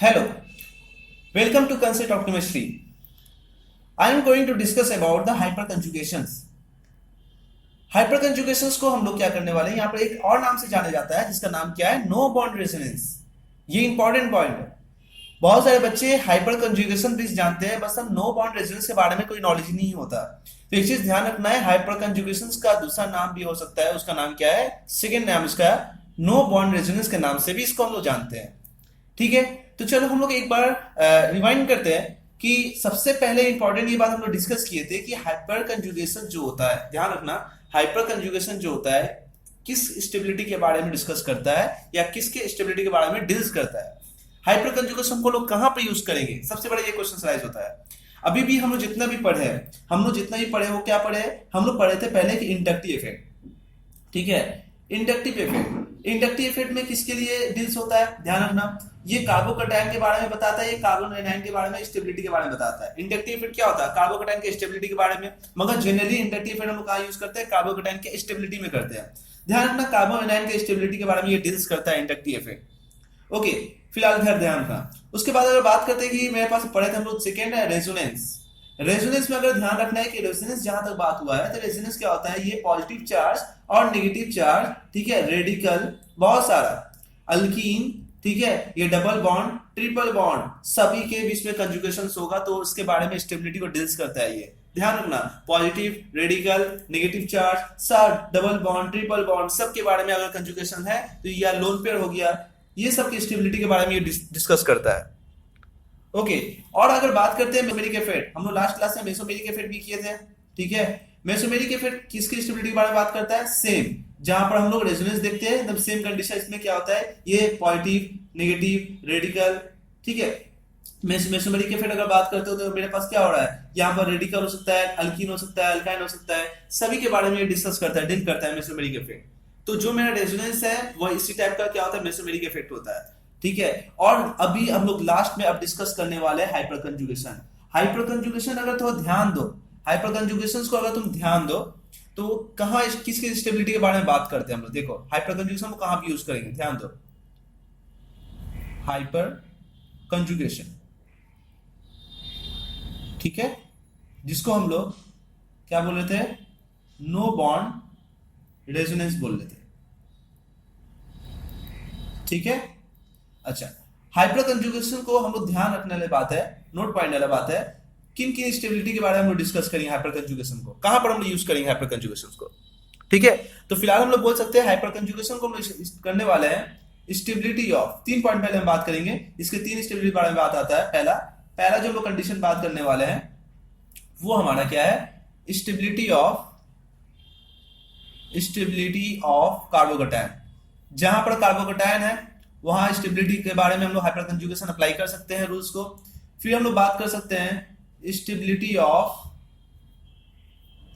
Hello, welcome to Concept of Chemistry. I am going to discuss about the hyperconjugations. हाइपरकंजुगेशंस को हम लोग क्या करने वाले हैं, यहाँ पर एक और नाम से जाना जाता है जिसका नाम क्या है, नो बॉन्ड रेजोनेंस। ये इंपॉर्टेंट पॉइंट है। बहुत सारे बच्चे हाइपरकंजुगेशन भी जानते हैं, बस हम नो बॉन्ड रेजोनेंस के बारे में कोई नॉलेज नहीं होता। तो एक चीज ध्यान रखना है, हाइपरकंजुगेशंस का दूसरा नाम भी हो सकता है, उसका नाम क्या है, सेकेंड नाम इसका नो बॉन्ड रेजोनेंस के नाम से भी इसको हम लोग जानते हैं। ठीक है, तो चलो हम लोग एक बार रिवाइंड करते हैं कि सबसे पहले इंपॉर्टेंट ये बात हम लोग डिस्कस किए थे कि हाइपर कंजुगेशन जो होता है, ध्यान रखना, हाइपर कंजुगेशन जो होता है किस स्टेबिलिटी के बारे में डिस्कस करता है या किसके स्टेबिलिटी के बारे में डील्स करता है। हाइपर कंजुगेशन को लोग कहां पे यूज करेंगे, सबसे बड़ा ये क्वेश्चन राइज होता है। अभी भी हम लोग जितना भी पढ़े हैं, हम लोग जितना भी पढ़े वो क्या पढ़े, हम लोग पढ़े थे पहले कि इंडक्टिव इफेक्ट। ठीक है, इंडक्टिव इफेक्ट, इंडक्टिव इफेक्ट में किसके लिए डील्स होता है, ध्यान रखना, ये कार्बोकैटायन के बारे में बताता है, ये कार्बन एनायन के बारे में, स्टेबिलिटी के बारे में बताता है। इंडक्टिव इफेक्ट क्या होता है, कार्बोकैटायन के स्टेबिलिटी के बारे में, मगर जनरली इंडक्टिव इफेक्ट हम लोग कहां यूज करते हैं, कार्बोकैटायन के स्टेबिलिटी में करते हैं। ध्यान रखना, कार्बन एनायन के स्टेबिलिटी के बारे में ये डील्स करता है इंडक्टिव इफेक्ट। ओके, फिलहाल ध्यान रखना। उसके बाद अगर बात करते हैं कि मेरे पास पढ़े थे हम लोग, सेकेंड है रेजोनेंस। रेजोनेंस में अगर ध्यान रखना है कि रेजोनेंस जहां तक बात हुआ है, तो रेजोनेंस क्या होता है, ये पॉजिटिव चार्ज और नेगेटिव चार्ज, ठीक है, रेडिकल, बहुत सारा अल्कीन, ठीक है, ये डबल बॉन्ड, ट्रिपल बॉन्ड, सभी के बीच में कंजुगेशन होगा, तो उसके बारे में स्टेबिलिटी को डील्स करता है ये। ध्यान रखना, पॉजिटिव, रेडिकल, नेगेटिव चार्ज, सब डबल बॉन्ड, ट्रिपल बॉन्ड, सब के बारे में अगर कंजुगेशन है तो या लोन पेयर हो गया, ये सब की स्टेबिलिटी के बारे में ये डिस्कस करता है। ओके, और अगर बात करते हैं मेसोमेरिक इफेक्ट, हम लोग लास्ट क्लास में मेसोमेरिक इफेक्ट भी किए थे। ठीक है, मेसोमेरिक इफेक्ट किसकी स्टेबिलिटी के बारे में बात करता है, सेम जहां पर हम लोग रेजोनेंस देखते हैं एकदम सेम कंडीशन, इसमें क्या होता है, ये पॉजिटिव, नेगेटिव, रेडिकल। ठीक है, मेसोमेरिक इफेक्ट अगर बात करते हो तो मेरे पास क्या हो रहा है, यहाँ पर रेडिकल हो सकता है, अल्कीन हो सकता है, अल्काइन हो सकता है, सभी के बारे में डिस्कस करता है, डील करता है मेसोमेरिक इफेक्ट। तो जो मेरा रेजोनेंस है वो इसी टाइप का क्या होता है, मेसोमेरिक इफेक्ट होता है। ठीक है, और अभी हम लोग लास्ट में अब डिस्कस करने वाले हैं हाइपर कंजुगेशन। हाइपर कंजुगेशन अगर थोड़ा ध्यान दो, हाइपर कंजुगेशन को अगर तुम ध्यान दो तो कहां किसकी स्टेबिलिटी के बारे में बात करते हैं हम लोग, देखो हाइपर कंजुगेशन को कहां पे यूज करेंगे, ध्यान दो, हाइपर कंजुगेशन, ठीक है, जिसको हम लोग क्या बोल रहे थे, नो बॉन्ड रेजोनेंस बोल रहे थे। ठीक है, अच्छा, हाइपर कंजुगेशन को हम लोग ध्यान रखने वाली बात है, नोट पॉइंट वाला बात है, किन किन स्टेबिलिटी के बारे में हम लोग डिस्कस करेंगे, हाइपर कंजुगेशन को कहां पर हम लोग यूज करेंगे हाइपर कंजुगेशन को। ठीक है, तो फिलहाल हम लोग बोल सकते हैं हाइपर कंजुगेशन को हम लोग करने वाले हैं स्टेबिलिटी ऑफ, तीन पॉइंट पहले हम बात करेंगे, इसके तीन स्टेबिलिटी के बारे में बात आता है। पहला पहला जो हम लोग कंडीशन बात करने वाले हैं वो हमारा क्या है, स्टेबिलिटी ऑफ कार्बोकैटायन। जहां पर कार्बोकैटायन है वहां स्टेबिलिटी के बारे में हम लोग हाइपर कंजुगेशन अप्लाई कर सकते हैं रूल्स को। फिर हम लोग बात कर सकते हैं स्टेबिलिटी ऑफ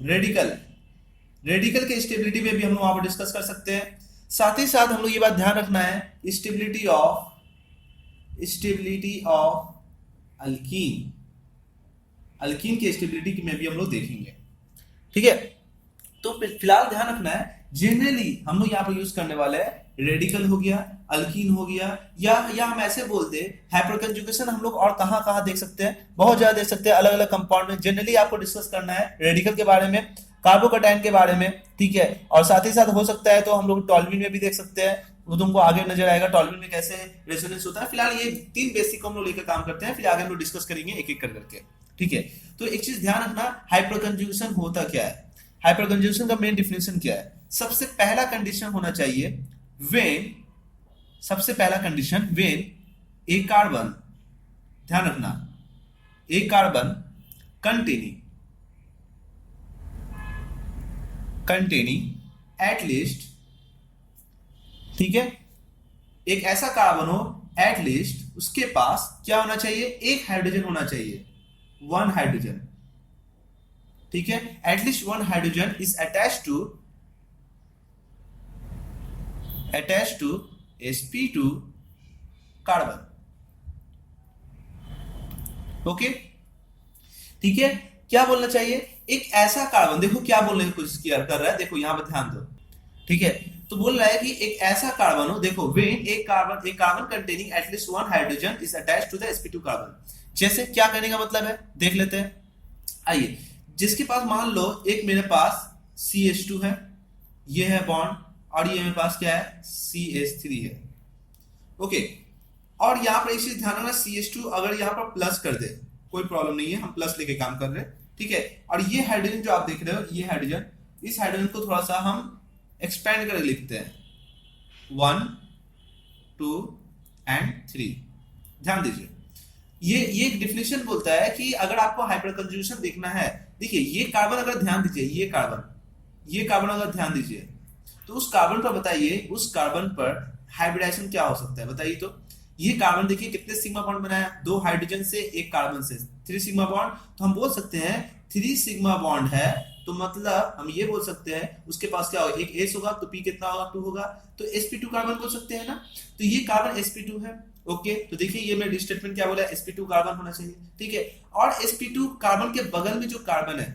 रेडिकल, रेडिकल के स्टेबिलिटी में भी हम लोग वहां पर डिस्कस कर सकते हैं। साथ ही साथ हम लोग ये बात ध्यान रखना है स्टेबिलिटी ऑफ अल्कीन, अल्कीन की स्टेबिलिटी में भी हम लोग देखेंगे। ठीक है, तो फिलहाल ध्यान रखना है जनरली हम लोग यहाँ पर यूज करने वाले हैं रेडिकल हो गया, अल्कीन हो गया, या हम ऐसे बोलते हैं हाइपर कंजुगेशन हम लोग और कहां कहां देख सकते हैं, बहुत ज्यादा देख सकते हैं, अलग अलग कंपाउंड में। जनरली आपको डिस्कस करना है रेडिकल के बारे में, कार्बोकैटायन के बारे में, ठीक है, और साथ ही साथ हो सकता है तो हम लोग टॉल्यूइन में भी देख सकते हैं, वो तुमको आगे नजर आएगा टॉल्यूइन में कैसे रेजोनेंस होता है। फिलहाल ये तीन बेसिक हम लोग लेकर काम करते हैं, फिर आगे हम लोग डिस्कस करेंगे एक एक करके। ठीक है, तो एक चीज ध्यान रखना, हाइपर कंजुगेशन होता क्या है, हाइपर कंजुगेशन का मेन डिफिनेशन क्या है। सबसे पहला कंडीशन होना चाहिए व्हेन, सबसे पहला कंडीशन व्हेन ए कार्बन, ध्यान रखना, ए कार्बन कंटेनिंग एट लीस्ट, ठीक है, एक ऐसा कार्बन हो एट लीस्ट उसके पास क्या होना चाहिए, एक हाइड्रोजन होना चाहिए, वन हाइड्रोजन। ठीक है, at least one hydrogen is attached to sp2 carbon. Okay, ठीक है, क्या बोलना चाहिए, एक ऐसा कार्बन, देखो क्या बोलने की कोशिश किया कर रहा है, देखो यहां पर ध्यान दो। ठीक है, तो बोल रहा है कि एक ऐसा कार्बन हो, देखो वेन एक carbon containing at least one hydrogen is attached to the sp2 carbon. जैसे क्या करने का मतलब है देख लेते हैं, आइए। जिसके पास मान लो एक मेरे पास CH2 है, ये है बॉन्ड, और ये मेरे पास क्या है CH3 है, ओके। और यहाँ पर एक चीज ध्यान रखना, CH2 अगर यहाँ पर प्लस कर दे कोई प्रॉब्लम नहीं है, हम प्लस लेके काम कर रहे हैं, ठीक है। और ये हाइड्रोजन जो आप देख रहे हो, ये हाइड्रोजन, इस हाइड्रोजन को थोड़ा सा हम एक्सपेंड करके लिखते हैं 1 2 एंड 3। ध्यान दीजिए, ये एक डिफिनेशन बोलता है कि अगर आपको हाइपर कंजुगेशन देखना है, देखिए ये कार्बन अगर ध्यान दीजिए, ये कार्बन अगर ध्यान दीजिए, तो उस कार्बन पर बताइए, उस कार्बन पर हाइब्रिडाइजेशन क्या हो सकता है बताइए। तो ये कार्बन देखिए कितने सिग्मा बॉन्ड बनाया, 2 हाइड्रोजन से एक कार्बन से 3 सिग्मा बॉन्ड, तो हम बोल सकते हैं 3 सिग्मा बॉन्ड है, तो मतलब हम ये बोल सकते हैं उसके पास क्या होगा, एक S होगा तो P कितना होगा 2 होगा, तो sp2 कार्बन बोल सकते हैं ना। तो ये कार्बन sp2 है, ओके। तो देखिए ये मेरा स्टेटमेंट क्या बोला है, sp2 कार्बन होना चाहिए, ठीक है। और sp2 कार्बन के बगल में जो कार्बन है,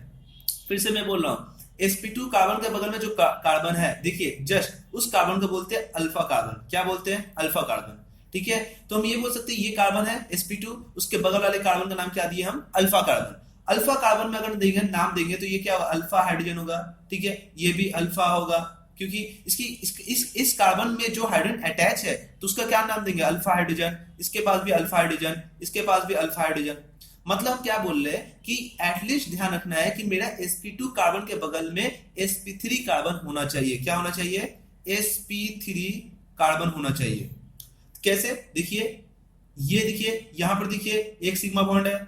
फिर से मैं बोल रहा हूं, sp2 कार्बन के बगल में जो कार्बन है, देखिए जस्ट उस कार्बन को बोलते हैं अल्फा कार्बन। क्या बोलते हैं, अल्फा कार्बन, ठीक है। तो हम ये बोल सकते हैं ये कार्बन है sp2, उसके बगल वाले कार्बन का नाम क्या दिए हम, अल्फा कार्बन। अल्फा कार्बन में अगर देंगे नाम देंगे तो ये क्या होगा, अल्फा हाइड्रोजन होगा, ठीक है। ये भी अल्फा होगा, क्योंकि इस कार्बन में जो हाइड्रोजन अटैच है तो उसका क्या नाम देंगे, अल्फा हाइड्रोजन। इसके पास भी अल्फा हाइड्रोजन, इसके पास भी अल्फा हाइड्रोजन। मतलब हम क्या बोल रहे हैं कि एटलीस्ट ध्यान रखना है कि मेरा sp2 कार्बन के बगल में sp3 कार्बन होना चाहिए। क्या होना चाहिए, sp3 कार्बन होना चाहिए। कैसे, देखिए ये देखिए यहां पर देखिए एक सिग्मा बॉन्ड है,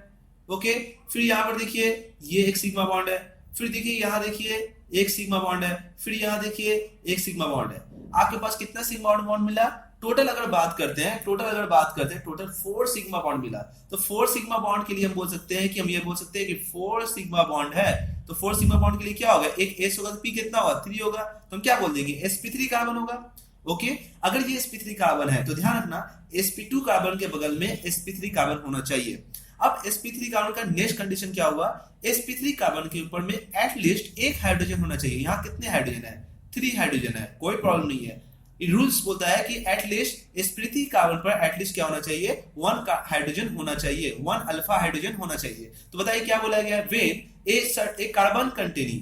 ओके। फिर यहां पर देखिए ये एक सिग्मा बॉन्ड है, फिर देखिए यहां देखिए एक सिग्मा बॉन्ड है, फिर यहां देखिए एक सिग्मा बॉन्ड है। आपके पास कितना सिग्मा बॉन्ड मिला, टोटल अगर बात करते हैं, टोटल 4 सिग्मा बॉन्ड मिला। तो 4 सिग्मा बॉन्ड के लिए हम बोल सकते हैं कि हम ये बोल सकते हैं कि 4 सिग्मा बॉन्ड है, तो 4 सिग्मा बॉन्ड के लिए क्या होगा, एक S होगा तो P कितना होगा, 3 होगा, तो हम क्या बोल देंगे, sp3 कार्बन होगा, ओके। अगर ये sp3 कार्बन है तो ध्यान रखना sp2 कार्बन के बगल में sp3 कार्बन होना चाहिए। अब sp3 कार्बन का नेक्स्ट कंडीशन क्या होगा, sp3 कार्बन के ऊपर में एटलीस्ट एक हाइड्रोजन होना चाहिए। यहाँ कितने हाइड्रोजन है, 3 हाइड्रोजन है, कोई प्रॉब्लम नहीं है। रूल्स बोलता है कि एटलीस्ट sp3 कार्बन पर एटलीस्ट क्या होना चाहिए, 1 हाइड्रोजन होना चाहिए, 1 अल्फा हाइड्रोजन होना चाहिए। तो बताइए क्या बोला गया, when a carbon containing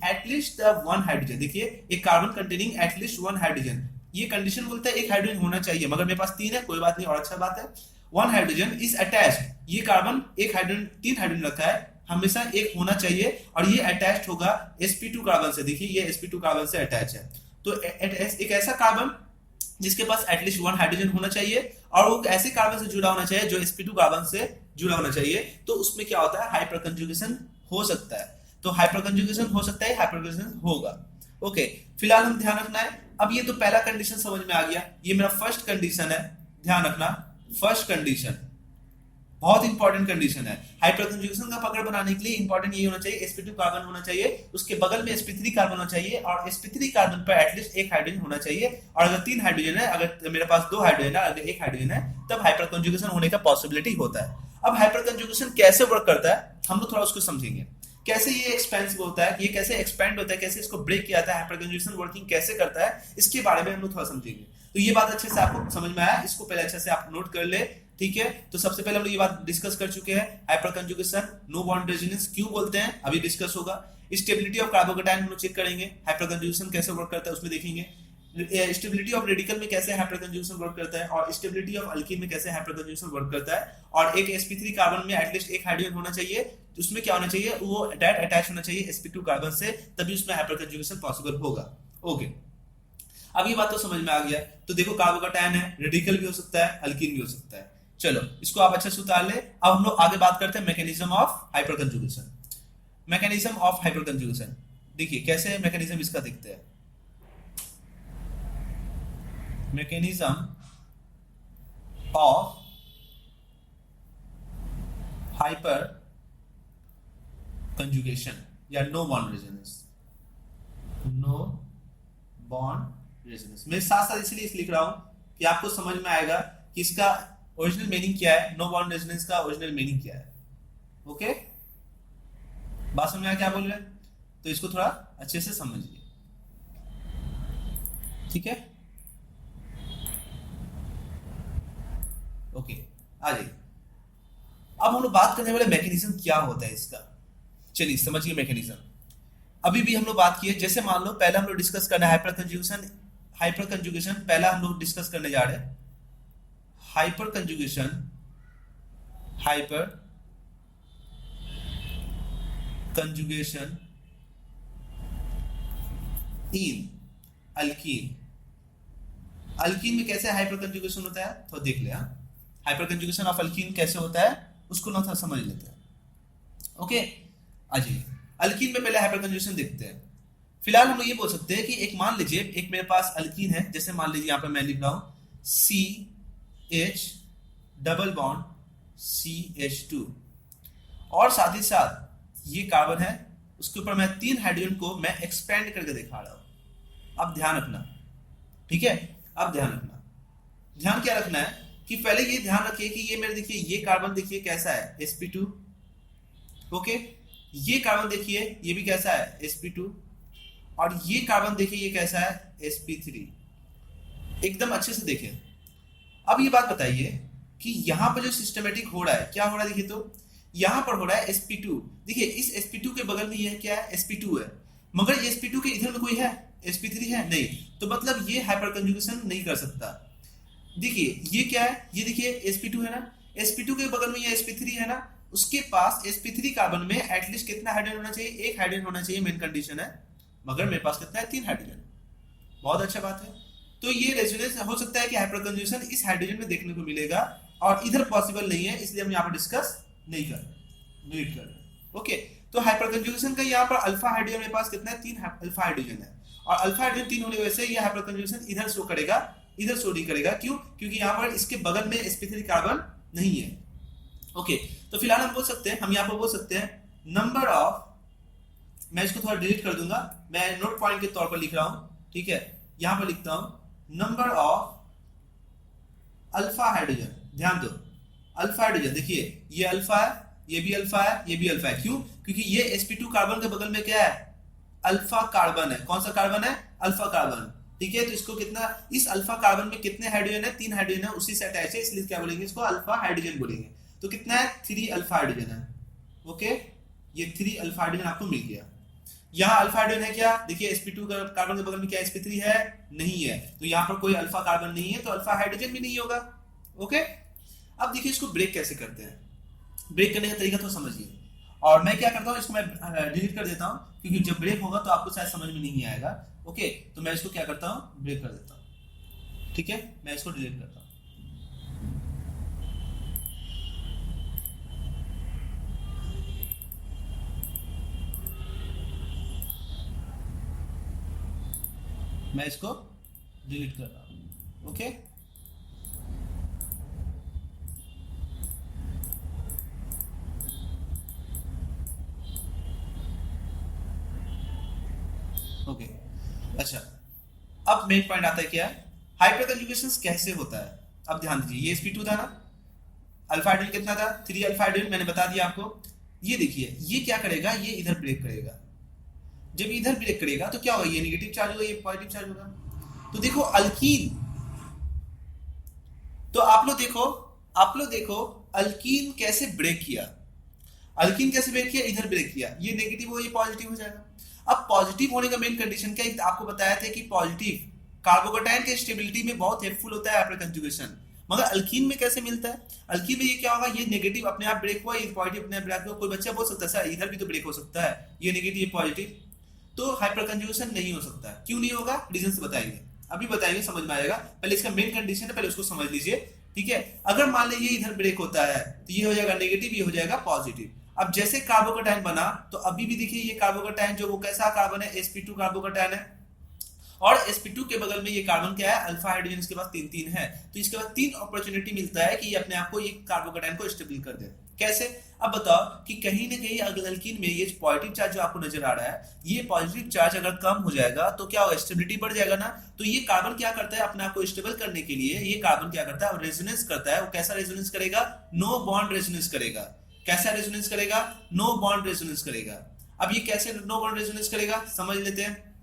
at least 1 hydrogen. देखिए एक कार्बन कंटेनिंग एटलीस्ट 1 हाइड्रोजन, ये कंडीशन बोलता है एक हाइड्रोजन होना चाहिए, मगर मेरे पास 3 है, कोई बात नहीं, और अच्छा बात है। 1 हाइड्रोजन इज अटैच्ड, ये कार्बन एक हाइड्रोजन 3 हाइड्रोजन रखा है, हमेशा एक होना चाहिए, और ये अटैच्ड होगा sp2 कार्बन से। देखिए ये sp2 कार्बन से अटैच है, तो एक ऐसा कार्बन जिसके पास एटलीस्ट 1 हाइड्रोजन होना चाहिए, और वो ऐसे कार्बन से जुड़ा होना चाहिए जो sp2 कार्बन से जुड़ा होना चाहिए, तो उसमें क्या होता है, हाइपर कंजुगेशन हो सकता है। तो हाइपर कंजुगेशन हो सकता है, हाइपर कंजुगेशन होगा, ओके। फिलहाल हम ध्यान रखना है, अब ये तो पहला कंडीशन समझ में आ गया, ये मेरा फर्स्ट कंडीशन है, ध्यान रखना फर्स्ट कंडीशन बहुत इंपॉर्टेंट कंडीशन है। हाइपर कंजुगेशन का पकड़ बनाने के लिए इंपॉर्टेंट ये होना चाहिए, sp2 कार्बन होना चाहिए, उसके बगल में sp3 कार्बन होना चाहिए, और sp3 कार्बन पर एटलीस्ट एक हाइड्रोजन होना चाहिए। और अगर 3 हाइड्रोजन है, अगर मेरे पास 2 हाइड्रोजन है, अगर 1 हाइड्रोजन है, तब हाइपर कंजुगेशन होने का पॉसिबिलिटी होता है। अब हाइपर कंजुगेशन कैसे वर्क करता है हम लोग थोड़ा उसको समझेंगे, कैसे ये एक्सपेंसिव होता है, ये कैसे एक्सपेंड होता है, कैसे इसको ब्रेक किया जाता है, हाइपर कंजुगेशन वर्किंग कैसे करता है, इसके बारे में हम लोग थोड़ा समझेंगे। तो ये बात अच्छे से आपको समझ में आया, इसको पहले अच्छे से आप नोट कर ले, ठीक है। तो सबसे पहले हम लोग ये बात डिस्कस कर चुके हैं, hyperconjugation no bond resonance क्यों बोलते हैं, अभी डिस्कस होगा। स्टेबिलिटी ऑफ कार्बोकैटायन हम लोग चेक करेंगे, हाइपर कंजुगेशन कैसे वर्क करता है उसमें देखेंगे। स्टेबिलिटी ऑफ रेडिकल में कैसे हाइपर कंजुगेशन वर्क करता है, और स्टेबिलिटी ऑफ अल्कीन में कैसे हाइपर कंजुगेशन वर्क करता है। और एक sp3 कार्बन में एटलीस्ट एक हाइड्रोजन होना चाहिए, तो उसमें क्या होना चाहिए, वो डायरेक्ट अटैच होना चाहिए sp2 कार्बन से, तभी उसमें हाइपर कंजुगेशन पॉसिबल होगा, ओके। अब ये बात तो समझ में आ गया। तो देखो कार्बोकैटायन है, रेडिकल भी हो सकता है, अल्कीन भी हो सकता है। चलो इसको आप अच्छे से उतार ले। अब हम लोग आगे बात करते हैं mechanism of hyperconjugation. Mechanism of hyperconjugation देखिए कैसे मैकेनिज्म इसका दिखता है। मैकेनिज्म ऑफ हाइपर कंजुगेशन या no bond resonance, no bond resonance मैं साथ साथ इसलिए लिख रहा हूं कि आपको समझ में आएगा कि इसका ओरिजिनल मीनिंग क्या है, नो बॉन्ड रेजोनेंस का ओरिजिनल मीनिंग क्या है, ओके। बात समझ में आया क्या बोल रहे हैं, तो इसको थोड़ा अच्छे से समझिए। ठीक है, ओके, आ जाइए। अब हम लोग बात करने वाले मैकेनिज्म क्या होता है इसका। चलिए समझिए मैकेनिज्म। अभी भी हम लोग बात किए, जैसे मान लो पहले हम लोग डिस्कस करना है हाइपर कंजुगेशन। हाइपर कंजुगेशन पहला हम लोग डिस्कस करने जा रहे हैं। हाइपर कंजुगेशन, हाइपर कंजुगेशन इन अल्कीन। अल्कीन में कैसे हाइपर कंजुगेशन होता है तो देख ले। हाइपर कंजुगेशन ऑफ अल्कीन कैसे होता है उसको ना थोड़ा समझ लेते हैं। ओके, अजय अल्कीन में पहले हाइपर कंजुगेशन देखते हैं। फिलहाल हम लोग ये बोल सकते हैं कि एक मान लीजिए एक मेरे पास अल्कीन है, जैसे मान लीजिए यहां पर मैं लिख रहा हूं C H double bond CH2, और साथ ही साथ ये कार्बन है, उसके ऊपर मैं 3 हाइड्रोजन को मैं एक्सपेंड करके दिखा रहा हूं। अब ध्यान रखना, ठीक है, अब ध्यान रखना। ध्यान क्या रखना है कि पहले ये ध्यान रखिए कि ये मेरे देखिए ये कार्बन देखिए कैसा है sp2। ओके, ये कार्बन देखिए ये भी कैसा है sp2, और ये कार्बन देखिए ये कैसा है sp3। एकदम अच्छे से देखें। अब ये बात बताइए कि यहां पर जो सिस्टमेटिक हो रहा है क्या हो रहा है, देखिए तो यहां पर हो रहा है sp2। देखिए इस sp2 के बगल में ये क्या है, sp2 है, मगर ये sp2 के इधर में कोई है sp3 है नहीं, तो मतलब ये हाइपर कंजुगेशन नहीं कर सकता। देखिए ये क्या है, ये देखिए sp2 है ना, sp2 के बगल में ये sp3 है ना, उसके पास sp3 कार्बन में एटलीस्ट कितना हाइड्रोजन होना चाहिए, एक हाइड्रोजन होना चाहिए, मेन कंडीशन है, मगर मेरे पास कितना है 3 हाइड्रोजन। बहुत अच्छा बात है। तो ये रेजोनेंस हो सकता है कि हाइपर कंजुगेशन इस हाइड्रोजन में देखने को मिलेगा, और इधर पॉसिबल नहीं है, इसलिए हम यहाँ पर डिस्कस नहीं कर डिलीट कर रहे। ओके, तो हाइपर कंजुगेशन का यहाँ पर अल्फा हाइड्रोजन मेरे पास कितना है, 3 अल्फा हाइड्रोजन है, और अल्फा हाइड्रोजन 3 होने की वजह से ये हाइपर कंजुगेशन इधर शो करेगा, इधर शो नहीं करेगा। क्यों? क्योंकि यहाँ पर इसके बगल में sp3 कार्बन नहीं है। ओके, तो फिलहाल हम बोल सकते हैं, हम यहाँ पर बोल सकते हैं नंबर ऑफ, मैं इसको थोड़ा डिलीट कर दूंगा, मैं नोट पॉइंट के तौर पर लिख रहा हूं, ठीक है, यहां पर लिखता हूं नंबर ऑफ अल्फा हाइड्रोजन। ध्यान दो, अल्फा हाइड्रोजन देखिए ये अल्फा है, ये भी अल्फा है, ये भी अल्फा है। क्यों? क्योंकि ये sp2 कार्बन के बगल में क्या है, अल्फा कार्बन है। कौन सा कार्बन है? Alpha carbon. ठीक है, तो इसको कितना, इस अल्फा कार्बन में कितने हाइड्रोजन है, 3 हाइड्रोजन है, उसी से अटैच है, इसलिए क्या बोलेंगे इसको, अल्फा हाइड्रोजन बोलेंगे। तो कितना है, 3 अल्फा हाइड्रोजन है। ओके, ये 3 अल्फा हाइड्रोजन आपको मिल गया। यहाँ अल्फा हाइड्रोजन है क्या, देखिए sp2 कार्बन के बगल में क्या sp3 है, नहीं है, तो यहाँ पर कोई अल्फा कार्बन नहीं है, तो अल्फा हाइड्रोजन भी नहीं होगा। ओके, अब देखिए इसको ब्रेक कैसे करते हैं, ब्रेक करने का तरीका तो समझिए। और मैं क्या करता हूँ, इसको मैं डिलीट कर देता हूँ, क्योंकि जब ब्रेक होगा तो आपको शायद समझ में नहीं आएगा। ओके, तो मैं इसको क्या करता हूँ, ब्रेक कर देता हूँ। ठीक है, मैं इसको डिलीट करता हूँ। मैं इसको डिलीट कर रहा हूं। ओके, ओके, अच्छा, अब मेन पॉइंट आता है क्या, हाइपर कंजुगेशन कैसे होता है। अब ध्यान दीजिए, ये sp2 था ना, अल्फा हाइड्रोजन कितना था, 3 अल्फा हाइड्रोजन, मैंने बता दिया आपको। ये देखिए ये क्या करेगा, ये इधर ब्रेक करेगा। जब इधर ब्रेक करेगा तो क्या होगा, ये नेगेटिव चार्ज होगा, ये पॉजिटिव चार्ज होगा। तो देखो अल्कीन, तो आप लोग देखो अल्कीन कैसे ब्रेक किया, अल्कीन कैसे ब्रेक किया, इधर ब्रेक किया, ये नेगेटिव हो, ये पॉजिटिव हो जाएगा। अब पॉजिटिव होने का मेन कंडीशन क्या है, आपको बताया था कि पॉजिटिव कार्बोकेटायन के स्टेबिलिटी में बहुत हेल्पफुल होता है हाइपर कंजुगेशन, मगर अल्कीन में कैसे मिलता है, अल्कीन में ये क्या होगा, ये नेगेटिव अपने आप ब्रेक हुआ, ये पॉजिटिव अपने आप ब्रेक हुआ। कोई बच्चा बोल सकता है सर इधर भी तो ब्रेक हो सकता है, ये नेगेटिव ये पॉजिटिव, तो हाइपर कंजुगेशन नहीं हो सकता। क्यों नहीं होगा, रीजन बताएंगे, अभी बताएंगे, समझ में आएगा। पहले इसका मेन कंडीशन है, पहले उसको समझ लीजिए। ठीक है, अगर मान लीजिए इधर ब्रेक होता है तो ये हो जाएगा नेगेटिव, ये हो जाएगा पॉजिटिव। अब जैसे कार्बोकेटायन बना, तो अभी भी देखिए ये कार्बोकेटायन जो वो कैसा कार्बन है, sp2 कार्बोकेटायन है, और sp2 के बगल में ये कार्बन क्या है, अल्फा हाइड्रोजन, इसके पास 3 है, तो इसके बाद 3 अपॉर्चुनिटी मिलता है कि ये अपने आप को ये कार्बोकेटायन को स्टेबल कर दे। कैसे, अब बताओ कि कहीं ना कहीं अल्कीन में ये पॉजिटिव चार्ज जो आपको नजर आ रहा है, ये पॉजिटिव चार्ज अगर कम हो जाएगा तो क्या होगा, स्टेबिलिटी बढ़ जाएगा ना। तो ये कार्बन क्या करता है, अपने आप को स्टेबल करने के लिए ये कार्बन क्या करता है, रेजोनेंस करता है। वो कैसा रेजोनेंस करेगा, नो बॉन्ड रेजोनेंस करेगा। कैसा रेजोनेंस करेगा, नो बॉन्ड रेजोनेंस करेगा। अब ये कैसे नो बॉन्ड रेजोनेंस करेगा, समझ लेते हैं।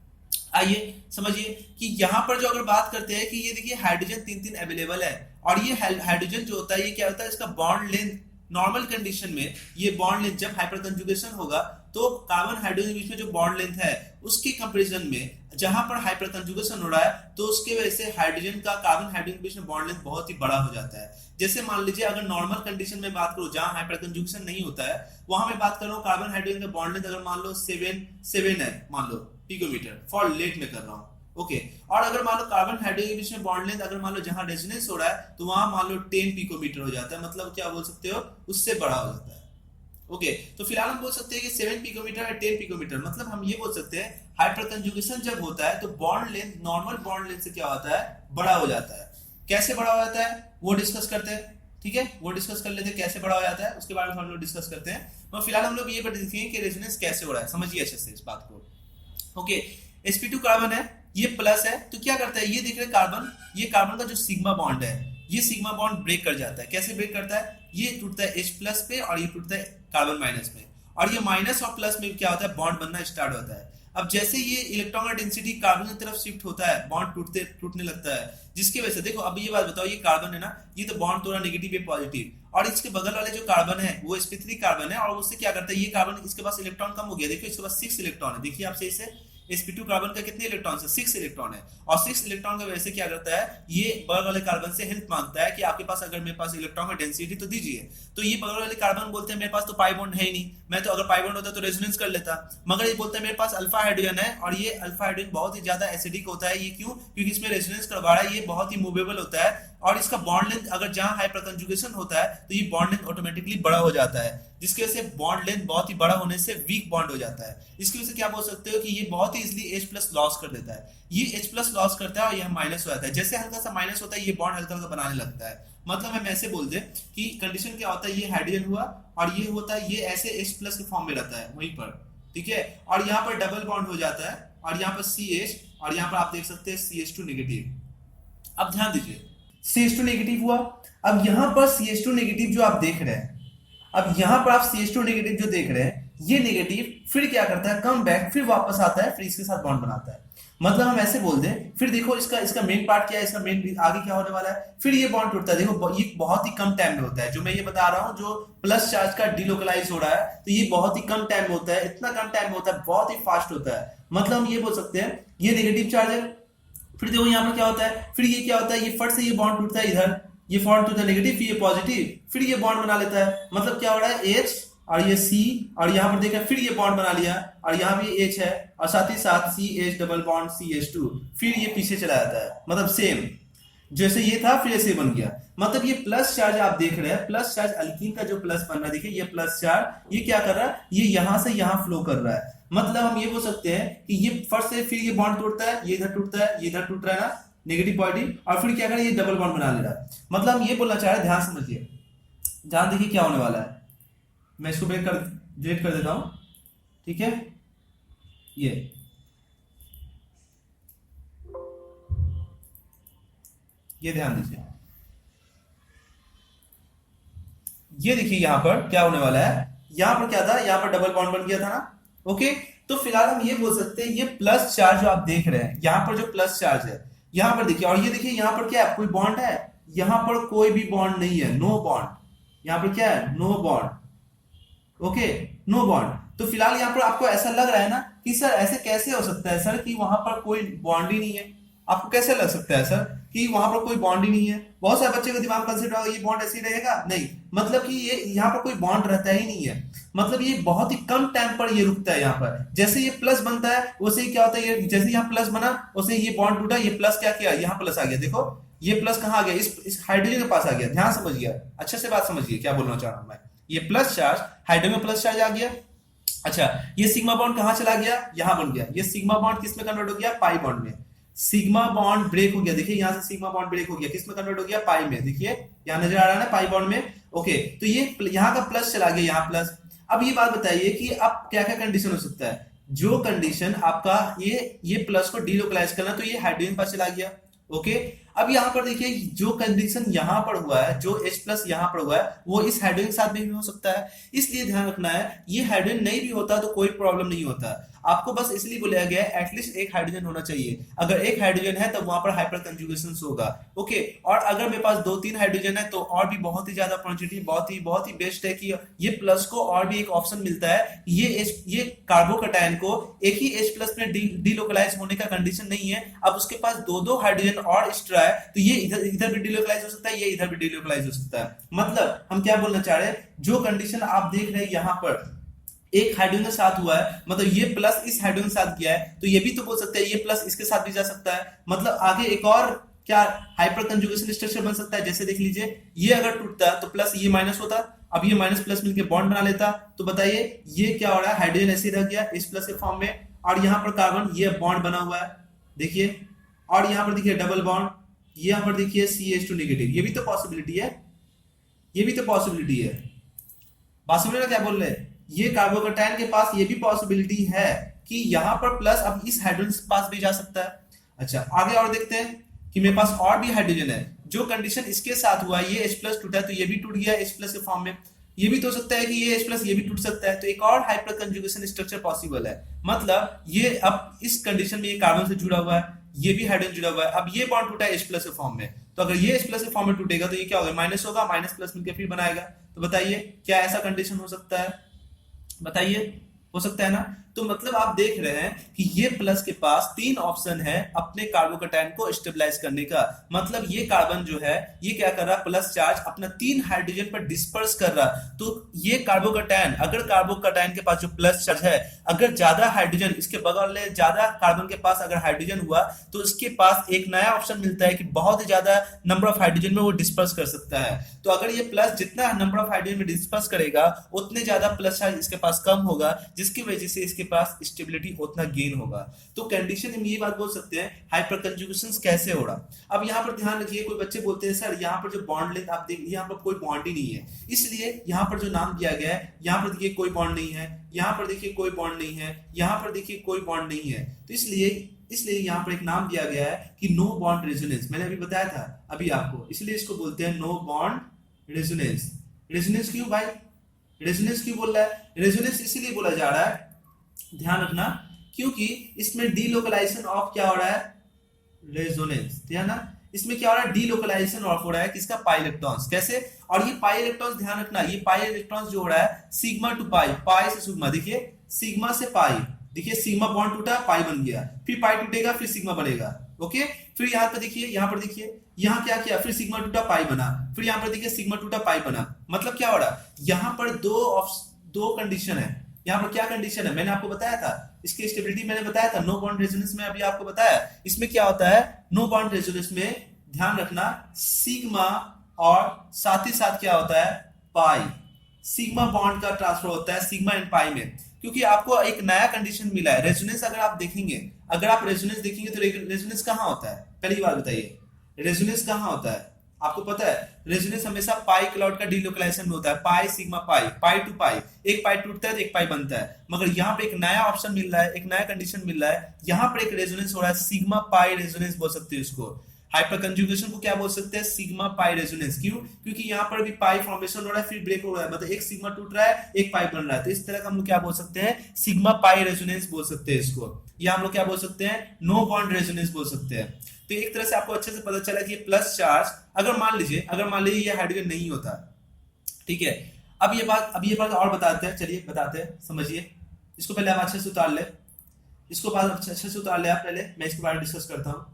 आइए समझिए कि यहाँ पर जो अगर बात करते हैं कि ये देखिए हाइड्रोजन तीन तीन अवेलेबल है, और ये हाइड्रोजन जो होता है ये क्या होता है, इसका बॉन्ड लेंथ नॉर्मल कंडीशन में ये बॉन्ड लेंथ जब हाइपर कंजुगेशन होगा तो कार्बन हाइड्रोजन के बीच में जो बॉन्ड लेंथ है उसके कंपैरिजन में जहां पर हाइपर कंजुगेशन हो रहा है तो उसके वजह से हाइड्रोजन का कार्बन हाइड्रोजन के बीच में बॉन्ड लेंथ बहुत ही बड़ा हो जाता है। जैसे मान लीजिए अगर नॉर्मल कंडीशन में बात करूं जहां हाइपर कंजुगेशन नहीं होता है वहां मैं बात कर रहा हूं कार्बन हाइड्रोजन का बॉन्ड लेंथ अगर मान लो 7 है, मान लो पिकोमीटर फॉर लेट में कर रहा हूं, ओके। और अगर मान लो कार्बन हाइड्रोजन के बीच में बॉन्ड लेंथ अगर मान लो जहां रेजोनेंस हो रहा है तो वहां मान लो 10 पिकोमीटर हो जाता है, मतलब क्या बोल सकते हो उससे बड़ा हो जाता है, ओके। तो फिलहाल हम बोल सकते हैं कि 7 पिकोमीटर और 10 पिकोमीटर, मतलब हम ये बोल सकते हैं हाइपर कंजुगेशन जब होता है तो bond length normal bond length से क्या होता है, बड़ा हो जाता है। कैसे बड़ा हो जाता है वो डिस्कस करते हैं, ठीक है, वो डिस्कस कर लेते हैं कैसे बड़ा हो जाता है, उसके बारे में हम लोग डिस्कस करते हैं। तो फिलहाल हम लोग ये देखेंगे कि रेजोनेंस कैसे हो रहा है, समझिए अच्छे से इस बात को, ओके। sp2 कार्बन है, ये प्लस है, तो क्या करता है ये देख रहे कार्बन, ये कार्बन का जो सिग्मा बॉन्ड है ये सिग्मा बॉन्ड ब्रेक कर जाता है। कैसे ब्रेक करता है, ये टूटता है H प्लस पे और ये टूटता है कार्बन माइनस में, और ये माइनस और प्लस में क्या होता है बॉन्ड बनना स्टार्ट होता है। अब जैसे ये इलेक्ट्रॉन का डेंसिटी कार्बन की तरफ शिफ्ट होता है बॉन्ड टूटने लगता है, जिसकी वजह से देखो अब ये बात बताओ, ये कार्बन है ना, ये तो बॉन्ड थोड़ा नेगेटिव है पॉजिटिव, और इसके बगल वाले जो कार्बन है वो sp3 कार्बन है, और उससे क्या करता है ये कार्बन इसके पास इलेक्ट्रॉन कम हो गया, देखिए इसके पास 6 इलेक्ट्रॉन है, देखिए आपसे इसे sp2 कार्बन का कितने इलेक्ट्रॉन है, 6 इलेक्ट्रॉन है, और 6 इलेक्ट्रॉन की वजह से क्या करता है ये बगल वाले कार्बन से हेल्प मांगता है कि आपके पास अगर मेरे पास इलेक्ट्रॉन का डेंसिटी तो दीजिए। तो ये बगल वाले कार्बन बोलते हैं मेरे पास तो पाई बॉन्ड है ही नहीं, मैं तो अगर पाई बॉन्ड होता तो रेजोनेंस कर लेता, मगर ये बोलता है मेरे पास अल्फा हाइड्रोजन है, और ये अल्फा हाइड्रोजन बहुत ही ज्यादा एसिडिक होता है, ये क्यों, क्योंकि इसमें रेजोनेंस करवा रहा है, ये बहुत ही मूवेबल होता है, और इसका बॉन्ड लेंथ अगर जहां हाइपर कंजुगेशन होता है तो ये बॉन्ड लेंथ ऑटोमेटिकली बड़ा हो जाता है, जिसकी वजह से बॉन्ड लेंथ बहुत ही बड़ा होने से वीक बॉन्ड हो जाता है। इसकी वजह से क्या बोल सकते हो कि ये बहुत ही इजीली H प्लस लॉस कर देता है, ये H प्लस लॉस करता है और ये माइनस हो जाता है, जैसे हल्का सा माइनस होता है ये बॉन्ड हल्का हल्का बनाने लगता है। मतलब हम ऐसे बोल दे कि कंडीशन क्या होता है, ये हाइड्रोजन हुआ और ये होता है, ये ऐसे H प्लस के फॉर्म में रहता है वहीं पर, ठीक है, और यहाँ पर डबल बॉन्ड हो जाता है, और यहाँ पर CH, और यहाँ पर आप देख सकते हैं CH2 नेगेटिव। अब ध्यान दीजिए CH2 नेगेटिव हुआ, अब यहां पर CH2 नेगेटिव जो आप देख रहे हैं, अब यहां पर आप CH2 नेगेटिव जो देख रहे हैं ये नेगेटिव फिर क्या करता है कम बैक, फिर वापस आता है, फिर इसके साथ बॉन्ड बनाता है। मतलब हम ऐसे बोल दें, फिर देखो इसका मेन पार्ट क्या है, इसका मेन आगे क्या होने वाला है, फिर ये बॉन्ड टूटता है, देखो ये बहुत ही कम टाइम में होता है, जो मैं ये बता रहा हूं जो प्लस चार्ज का डिलोकलाइज हो रहा है तो ये बहुत ही कम टाइम में होता है, इतना कम टाइम में होता है, बहुत ही फास्ट होता है। मतलब हम ये बोल सकते हैं ये नेगेटिव चार्ज है, फिर देखो यहाँ पर क्या होता है, फिर ये क्या होता है, ये फट से ये बॉन्ड टूटता है, इधर ये बॉन्ड टूटता है नेगेटिव, फिर ये पॉजिटिव, फिर ये बॉन्ड बना लेता है, मतलब क्या हो रहा है H और ये C, और यहाँ पर देखा फिर ये बॉन्ड बना लिया, और यहाँ भी H है, और साथ ही साथ CH डबल बॉन्ड CH2, फिर ये पीछे चला जाता है, मतलब सेम जैसे ये था फिर ऐसे बन गया। मतलब ये प्लस चार्ज आप देख रहे हैं, प्लस चार्ज अल्कीन का जो प्लस बन रहा है, देखिए ये प्लस चार्ज ये क्या कर रहा है, ये यहां से यहां फ्लो कर रहा है। मतलब हम ये बोल सकते हैं कि ये फर्स्ट से फिर ये बॉन्ड टूटता है, ये इधर टूटता है, ये इधर टूट रहा है ना नेगेटिव पॉजिटिव, और फिर क्या करे ये डबल बॉन्ड बना ले रहा है। मतलब हम ये बोलना चाह रहे हैं, ध्यान समझिए, ध्यान देखिए क्या होने वाला है, मैं इसको ब्रेक कर डिलीट कर देता हूं, ठीक है, ये ध्यान दीजिए, ये देखिए यहां पर क्या होने वाला है, यहां पर क्या था, यहां पर डबल बॉन्ड बन गया था ना, ओके। तो फिलहाल हम ये बोल सकते हैं ये प्लस चार्ज जो आप देख रहे हैं, यहां पर जो प्लस चार्ज है यहां पर देखिए, और ये देखिए यहां पर क्या है, कोई बॉन्ड है, यहां पर कोई भी बॉन्ड नहीं है, नो बॉन्ड, यहां पर क्या है, no bond, okay, no bond. तो फिलहाल यहां पर आपको ऐसा लग रहा है ना कि सर ऐसे कैसे हो सकता है सर कि वहां पर कोई बॉन्ड ही नहीं है, आपको कैसे लग सकता है सर कि वहां पर कोई बॉन्ड ही नहीं है। बहुत सारे बच्चे का दिमाग कंसिडर होगा ये बॉन्ड ऐसे ही रहेगा, नहीं, मतलब कि ये यहाँ पर कोई बॉन्ड रहता ही नहीं है, मतलब ये बहुत ही कम टाइम पर ये रुकता है। यहाँ पर जैसे ये प्लस बनता है वैसे ही क्या होता है, ये जैसे यहाँ प्लस बना वैसे ये बॉन्ड टूटा, ये प्लस क्या किया, यहाँ प्लस आ गया, देखो ये प्लस कहाँ आ गया, इस हाइड्रोजन के पास आ गया। ध्यान समझिए, अच्छे से बात समझिए क्या बोलना चाह रहा हूं मैं, ये प्लस चार्ज हाइड्रोजन में प्लस चार्ज आ गया, अच्छा ये सिग्मा बॉन्ड कहां चला गया, यहां बन गया, ये सिग्मा बॉन्ड किस में कन्वर्ट हो गया, पाई बॉन्ड में। सिग्मा बॉन्ड ब्रेक हो गया, देखिए यहां से सिग्मा बॉन्ड ब्रेक हो गया, किस में कन्वर्ट हो गया, पाई में, देखिए यहां नजर आ रहा है ना पाई बॉन्ड में, ओके। तो ये यहां का प्लस चला गया, यहां प्लस। अब ये बात बताइए कि अब क्या क्या कंडीशन हो सकता है, जो कंडीशन आपका ये प्लस को डीलोकलाइज करना, तो ये हाइड्रोजन पास चला गया, ओके। अब यहाँ पर देखिए जो कंडीशन यहाँ पर हुआ है, जो H प्लस यहाँ पर हुआ है, वो इस हाइड्रोजन के साथ भी हो सकता है। इसलिए ध्यान रखना है, ये हाइड्रोजन नहीं भी होता तो कोई प्रॉब्लम नहीं होता। आपको बस इसलिए बोला गया है एटलीस्ट एक हाइड्रोजन होना चाहिए। अगर एक हाइड्रोजन है तो वहां पर हाइपर कंजुगेशन होगा। ओके, और अगर मेरे पास 2-3 हाइड्रोजन है तो और भी बहुत ही ज्यादा अपॉर्चुनिटी, बहुत ही बेस्ट है कि ये प्लस को और भी एक ऑप्शन मिलता है। ये कार्बोकैटायन को एक ही H प्लस में डीलोकलाइज होने का कंडीशन नहीं है। अब उसके पास दो हाइड्रोजन और एक्स्ट्रा है तो ये इधर इधर भी डीलोकलाइज हो सकता है, ये इधर भी डीलोकलाइज हो सकता है। मतलब हम क्या बोलना चाह रहे हैं, जो कंडीशन आप देख रहे हैं यहाँ पर एक हाइड्रोजन के साथ हुआ है, मतलब ये प्लस इस हाइड्रोजन के साथ गया है, तो ये भी तो बोल सकते हैं ये प्लस इसके साथ भी जा सकता है। मतलब आगे एक और क्या हाइपर कंजुगेशन स्ट्रक्चर बन सकता है। जैसे देख लीजिए, ये अगर टूटता तो प्लस ये माइनस होता, अब ये माइनस प्लस मिलकर बॉन्ड बना लेता, तो बताइए ये क्या हो रहा है, हाइड्रोजन ऐसे रह गया इस प्लस के फॉर्म में, और यहाँ पर कार्बन ये बॉन्ड बना हुआ है देखिए, और यहाँ पर देखिए डबल बॉन्ड, यहाँ पर देखिए CH2 नेगेटिव, ये भी तो पॉसिबिलिटी है, ये भी तो पॉसिबिलिटी है। बात समझ रहे क्या बोल रहे हैं, ये कार्बोकैटायन के पास ये भी पॉसिबिलिटी है कि यहाँ पर प्लस अब इस हाइड्रोजन के पास भी जा सकता है। अच्छा आगे और देखते हैं कि मेरे पास और भी हाइड्रोजन है, जो कंडीशन इसके साथ हुआ है, ये H प्लस टूटा है तो ये भी टूट गया H प्लस के फॉर्म में, ये भी तो हो सकता है कि ये H प्लस ये भी टूट सकता है, तो एक और हाइपर कंजुगेशन स्ट्रक्चर पॉसिबल है। मतलब ये अब इस कंडीशन में ये कार्बन से जुड़ा हुआ है, ये भी हाइड्रोजन जुड़ा हुआ है, अब ये बॉन्ड टूटा है H प्लस के फॉर्म में, तो अगर ये H प्लस के फॉर्म में टूटेगा तो ये क्या होगा, माइनस होगा, माइनस प्लस मिलकर फिर बनाएगा। तो बताइए क्या ऐसा कंडीशन हो सकता है, बताइए हो सकता है ना। तो मतलब आप देख रहे हैं कि ये प्लस के पास 3 ऑप्शन है अपने कार्बोकैटायन को स्टेबलाइज करने का। मतलब ये कार्बन जो है ये क्या कर रहा है, प्लस चार्ज अपना 3 हाइड्रोजन पर डिस्पर्स कर रहा है। तो ये कार्बोकैटायन, अगर कार्बोकैटायन के पास जो प्लस चार्ज है, अगर ज्यादा हाइड्रोजन इसके बगल में ज्यादा कार्बन के पास अगर हाइड्रोजन हुआ तो इसके पास एक नया ऑप्शन मिलता है कि बहुत ही ज्यादा नंबर ऑफ हाइड्रोजन में वो डिस्पर्स कर सकता है। तो अगर ये प्लस जितना नंबर ऑफ हाइड्रोजन में डिस्पर्स करेगा उतने ज्यादा प्लस चार्ज इसके पास कम होगा, जिसकी वजह से इसके पास स्टेबिलिटी उतना गेन होगा। तो कंडीशन हम ये बात बोल सकते हैं हाइपर कंजुगेशन कैसे हो रहा। अब यहाँ पर ध्यान रखिए, कोई बच्चे बोलते हैं सर यहाँ पर जो बॉन्ड लेंथ आप देखिए यहाँ पर कोई बॉन्ड ही नहीं है, इसलिए यहाँ पर जो नाम दिया गया है, यहाँ पर देखिए कोई बॉन्ड नहीं है, यहाँ पर देखिए कोई बॉन्ड नहीं है, यहाँ पर देखिए कोई बॉन्ड नहीं है, तो इसलिए यहाँ पर एक नाम दिया गया है कि नो बॉन्ड रेजोनेंस। मैंने अभी बताया था अभी आपको, इसलिए इसको बोलते हैं नो बॉन्ड रेजोनेंस। रेजोनेंस क्यों भाई, रेजोनेंस क्यों बोल रहा है, रेजोनेंस इसीलिए बोला जा रहा है, ध्यान रखना, क्योंकि इसमें डीलोकलाइजेशन ऑफ क्या हो रहा है, रेजोनेंस, ध्यान ना, इसमें क्या हो रहा है, डीलोकलाइजेशन ऑफ हो रहा है किसका, पाई इलेक्ट्रॉन्स। कैसे, और ये पाई इलेक्ट्रॉन्स ध्यान रखना, ये पाई इलेक्ट्रॉन्स जो हो रहा है सिग्मा टू पाई, पाई से सिग्मा, देखिए सिग्मा से पाई, देखिए सिग्मा बॉन्ड टूटा पाई बन गया, फिर पाई टूटेगा फिर सिग्मा बनेगा। ओके, फिर यहाँ पे देखिए, यहाँ पर देखिए, यहाँ क्या किया, फिर सिग्मा टूटा पाई बना, फिर यहाँ पर देखिए सिग्मा टूटा पाई बना। मतलब क्या हो रहा है, यहाँ पर दो कंडीशन है। यहाँ पर क्या कंडीशन है, मैंने आपको बताया था, इसकी स्टेबिलिटी मैंने बताया था, नो बॉन्ड रेजोनेंस में अभी आपको बताया। इसमें क्या होता है, नो बॉन्ड रेजोनेंस में ध्यान रखना सिग्मा और साथ ही साथ क्या होता है, पाई, सिग्मा बॉन्ड का ट्रांसफर होता है सिग्मा एंड पाई में, क्योंकि आपको एक नया कंडीशन मिला है। रेजोनेंस अगर आप देखेंगे, अगर आप रेजोनेंस देखेंगे तो रेजोनेंस कहाँ होता है, पहली बात बताइए, रेजोनेंस कहाँ होता है, आपको पता है, रेजोनेंस हमेशा पाई क्लाउड का डीलोकलाइजेशन में होता है, pi sigma pi, pi to पाई, एक पाई टूटता है तो एक पाई बनता है। मगर यहाँ पे एक नया ऑप्शन मिल रहा है, एक नया कंडीशन मिल रहा है, यहाँ पर एक रेजोनेंस हो रहा है, सिग्मा पाई रेजोनेंस बोल सकते हैं इसको। हाइपर कंजुगेशन को क्या बोल सकते हैं, सिग्मा पाई रेजोनेंस। क्यों, क्योंकि यहाँ पर भी पाई फॉर्मेशन हो रहा है फिर ब्रेक हो रहा है, मतलब एक सिग्मा टूट रहा है एक पाई बन रहा है, तो इस तरह का हम लोग क्या बोल सकते हैं, सिग्मा पाई रेजोनेंस बोल सकते हैं इसको, या हम लोग क्या बोल सकते हैं, नो बॉन्ड रेजोनेंस बोल सकते हैं। तो एक तरह से आपको अच्छे से पता चला कि ये प्लस चार्ज, अगर मान लीजिए ये हाइड्रोजन नहीं होता, ठीक है। अब ये बात और बताते हैं, चलिए बताते हैं, समझिए इसको, पहले आप अच्छे से उतार ले, इसको अच्छे से उतार ले आप, पहले मैं इसके बारे में डिस्कस करता हूँ,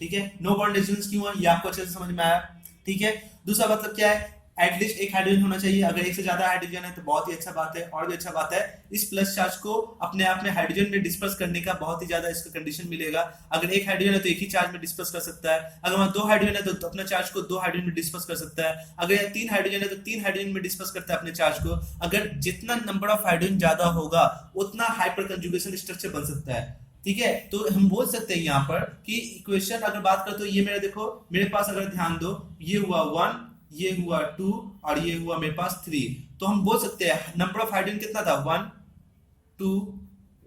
ठीक है। नो बॉन्ड रेजोनेंस क्यों है ये आपको अच्छे से समझ में आया, ठीक है। दूसरा मतलब क्या है, एटलीस्ट एक हाइड्रोजन होना चाहिए, अगर एक से ज्यादा हाइड्रोजन है तो बहुत ही अच्छा बात है, और भी अच्छा बात है, इस प्लस चार्ज को अपने आप में हाइड्रोजन में डिस्पर्स करने का बहुत ही ज्यादा इसका कंडीशन मिलेगा। अगर एक हाइड्रोजन है तो एक ही चार्ज में डिस्पर्स कर सकता है, अगर वहां 2 हाइड्रोजन है तो अपना चार्ज को 2 हाइड्रोजन में डिस्पर्स कर सकता है, अगर यहाँ 3 हाइड्रोजन है तो 3 हाइड्रोजन में डिस्पर्स करता है अपने चार्ज को। अगर जितना नंबर ऑफ हाइड्रोजन ज्यादा होगा उतना हाइपर कंजुगेशन स्ट्रक्चर बन सकता है, ठीक है। तो हम बोल सकते हैं यहाँ पर कि इक्वेशन अगर बात करें तो ये मेरा देखो, मेरे पास अगर ध्यान दो, ये हुआ 1, ये हुआ 2 और ये हुआ मेरे पास 3, तो हम बोल सकते हैं नंबर ऑफ हाइड्रोजन कितना था, 1 2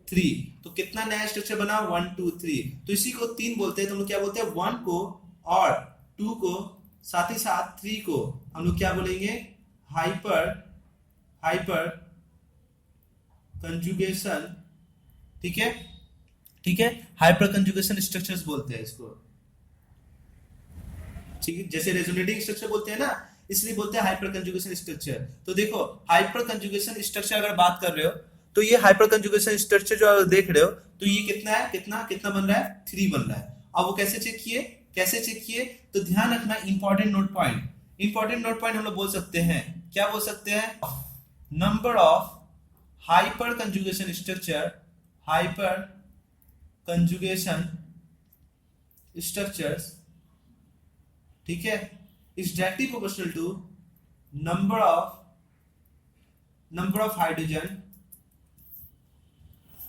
3, तो कितना नया स्ट्रक्चर बना, 1 2 3, तो इसी को 3 बोलते हैं। तो हम लोग क्या बोलते हैं, 1 को और 2 को साथ ही साथ 3 को हम लोग क्या बोलेंगे, हाइपर कंजुगेशन, ठीक है, ठीक है, हाइपर कंजुगेशन स्ट्रक्चर्स बोलते हैं इसको, ठीक है, जैसे रेजोनेटिंग स्ट्रक्चर बोलते हैं ना, इसलिए बोलते हैं हाइपर कंजुगेशन स्ट्रक्चर। तो देखो हाइपर कंजुगेशन स्ट्रक्चर अगर बात कर रहे हो तो ये हाइपर कंजुगेशन स्ट्रक्चर जो आप देख रहे हो तो ये कितना है, कितना कितना बन रहा है, 3 बन रहा है। अब वो कैसे चेक किए, कैसे चेक किए, तो ध्यान रखना important note point, important note point हम लोग बोल सकते हैं, क्या बोल सकते हैं, number of hyperconjugation structure, hyperconjugation structures, ठीक है, is directly proportional to number of hydrogen,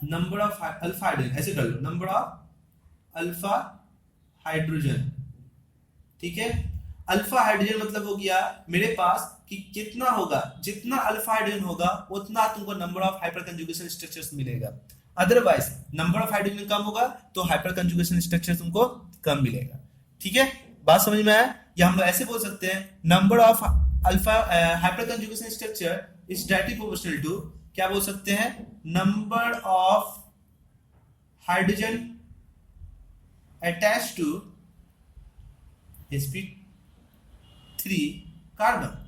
number of alpha hydrogen, ऐसे कर लो, नंबर ऑफ अल्फा हाइड्रोजन, ठीक है। अल्फा हाइड्रोजन मतलब हो गया मेरे पास कि कितना होगा, जितना अल्फा हाइड्रोजन होगा उतना तुमको number of hyperconjugation structures मिलेगा। अदरवाइज नंबर ऑफ हाइड्रोजन कम होगा तो हाइपर कंजुगेशन स्ट्रक्चर तुमको कम मिलेगा, ठीक है। बात समझ में आया? या हम लोग ऐसे बोल सकते हैं, number of alpha hyperconjugation structure is directly proportional to, क्या बोल सकते हैं, number of hydrogen attached to sp3 carbon.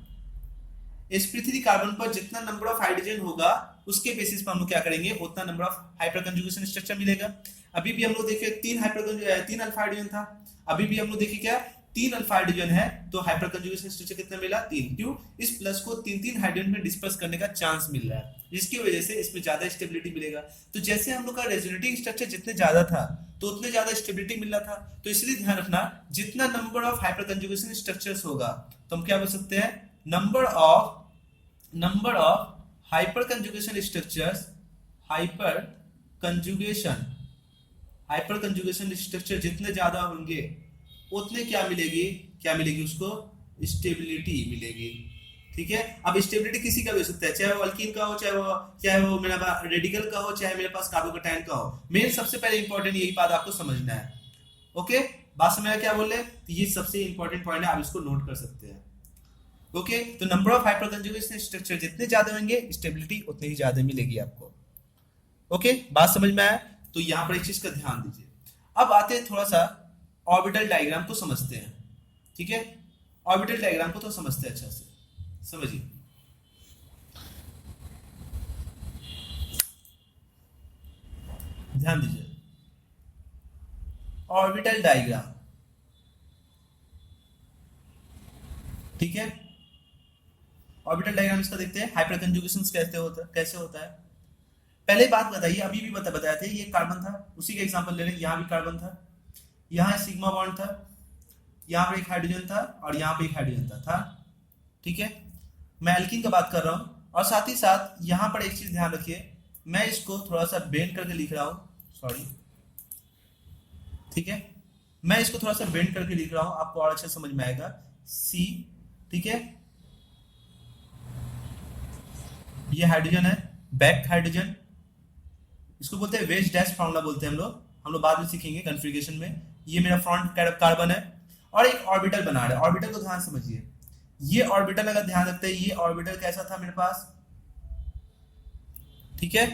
sp3 carbon पर जितना नंबर ऑफ हाइड्रोजन होगा उसके बेसिस पर हम लोग क्या करेंगे, उतना number of hyperconjugation structure मिलेगा। अभी भी हम लोग देखे 3 अल्फा हाइड्रोजन था, अभी भी हम लोग देखे क्या, 3 अल्फा हाइड्रोजन है तो हाइपर कंजुगेशन स्ट्रक्चर कितना मिला, 3। क्यों, इस प्लस को 3 हाइड्रोजन में डिस्पर्स करने का चांस मिल रहा है, जिसकी वजह से इसमें ज्यादा स्टेबिलिटी मिलेगा। तो जैसे हम लोग का रेजोनेटिंग स्ट्रक्चर जितने ज्यादा था तो उतने ज्यादा स्टेबिलिटी मिल रहा था, तो इसलिए ध्यान रखना जितना number of hyperconjugation structures होगा तो हम क्या बोल सकते हैं, number of hyperconjugation structures, hyper conjugation structure जितने ज्यादा होंगे उतने क्या मिलेगी उसको, स्टेबिलिटी मिलेगी, ठीक है। अब स्टेबिलिटी किसी का भी हो सकता है, चाहे वो अल्कीन का हो, चाहे वो मेरा रेडिकल का हो, चाहे मेरे पास कार्बोकैटायन का हो। मेन सबसे पहले इंपॉर्टेंट यही बात आपको समझना है, ओके। बात समझ में क्या बोल रहे हैं, तो ये सबसे इंपॉर्टेंट पॉइंट है, आप इसको नोट कर सकते हैं, ओके। तो number of hyperconjugation structure जितने ज्यादा होंगे स्टेबिलिटी उतनी ही ज्यादा मिलेगी आपको, ओके। बात समझ में आया? तो यहां पर एक चीज का ध्यान दीजिए। अब आते हैं थोड़ा सा ऑर्बिटल डायग्राम को समझते हैं, ठीक है। ऑर्बिटल डायग्राम को तो समझते हैं, अच्छा से समझिए। ध्यान दीजिए, ऑर्बिटल डायग्राम, ठीक है। ऑर्बिटल डायग्राम इसका देखते हैं, हाइपर कंजुगेशन कैसे होता है। पहले बात बताइए, अभी भी बताया था, ये कार्बन था, उसी का एग्जांपल ले रहे हैं, यहाँ भी कार्बन था, यहाँ सिग्मा बॉन्ड था, यहाँ पर एक हाइड्रोजन था और यहाँ पे एक हाइड्रोजन था, ठीक है। मैं एल्कीन का बात कर रहा हूँ, और साथ ही साथ यहाँ पर एक चीज ध्यान रखिए, मैं इसको थोड़ा सा बेंड करके लिख रहा हूँ, सॉरी, ठीक है। मैं इसको थोड़ा सा बेंड करके लिख रहा हूँ, आपको और अच्छा समझ में आएगा, सी, ठीक है। ये हाइड्रोजन है, बैक हाइड्रोजन, इसको बोलते हैं वेज डैश फार्मूला बोलते हैं हम लोग बाद में सीखेंगे कॉन्फ़िगरेशन में। ये मेरा फ्रंट कार्बन है और एक ऑर्बिटल बना रहा है, ऑर्बिटल को ध्यान समझिए। ये ऑर्बिटल अगर ध्यान रखते हैं, ये ऑर्बिटल कैसा था मेरे पास, ठीक है।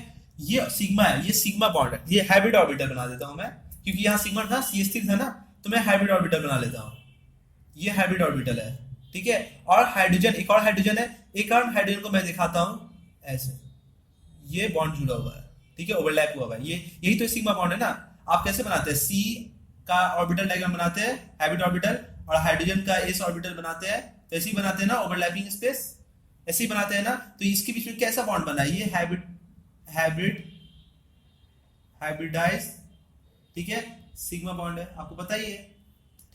ये सिग्मा है, ये सिग्मा बॉन्ड है, ये हाइब्रिड ऑर्बिटल बना देता हूं मैं, क्योंकि यहाँ सिग्मा था, CH3 था ना, तो मैं हाइब्रिड ऑर्बिटल बना लेता हूं। ये हाइब्रिड ऑर्बिटल है, ठीक है। और हाइड्रोजन, एक और हाइड्रोजन है, एक और हाइड्रोजन को मैं दिखाता हूं ऐसे, ये बॉन्ड जुड़ा हुआ है, ठीक है, ओवरलैप हुआ है, ये यही तो सिग्मा बॉन्ड है ना। आप कैसे बनाते हैं, सी का ऑर्बिटल डायग्राम बनाते हैं, हाइब्रिड ऑर्बिटल, और हाइड्रोजन का एस ऑर्बिटल बनाते हैं, तो ऐसे ही बनाते हैं ना, ओवरलैपिंग स्पेस ऐसे ही बनाते हैं ना। तो इसके बीच में कैसा बॉन्ड बना है, ये हाइब्रिडाइज, ठीक है, सिग्मा बॉन्ड है, आपको पता ही है,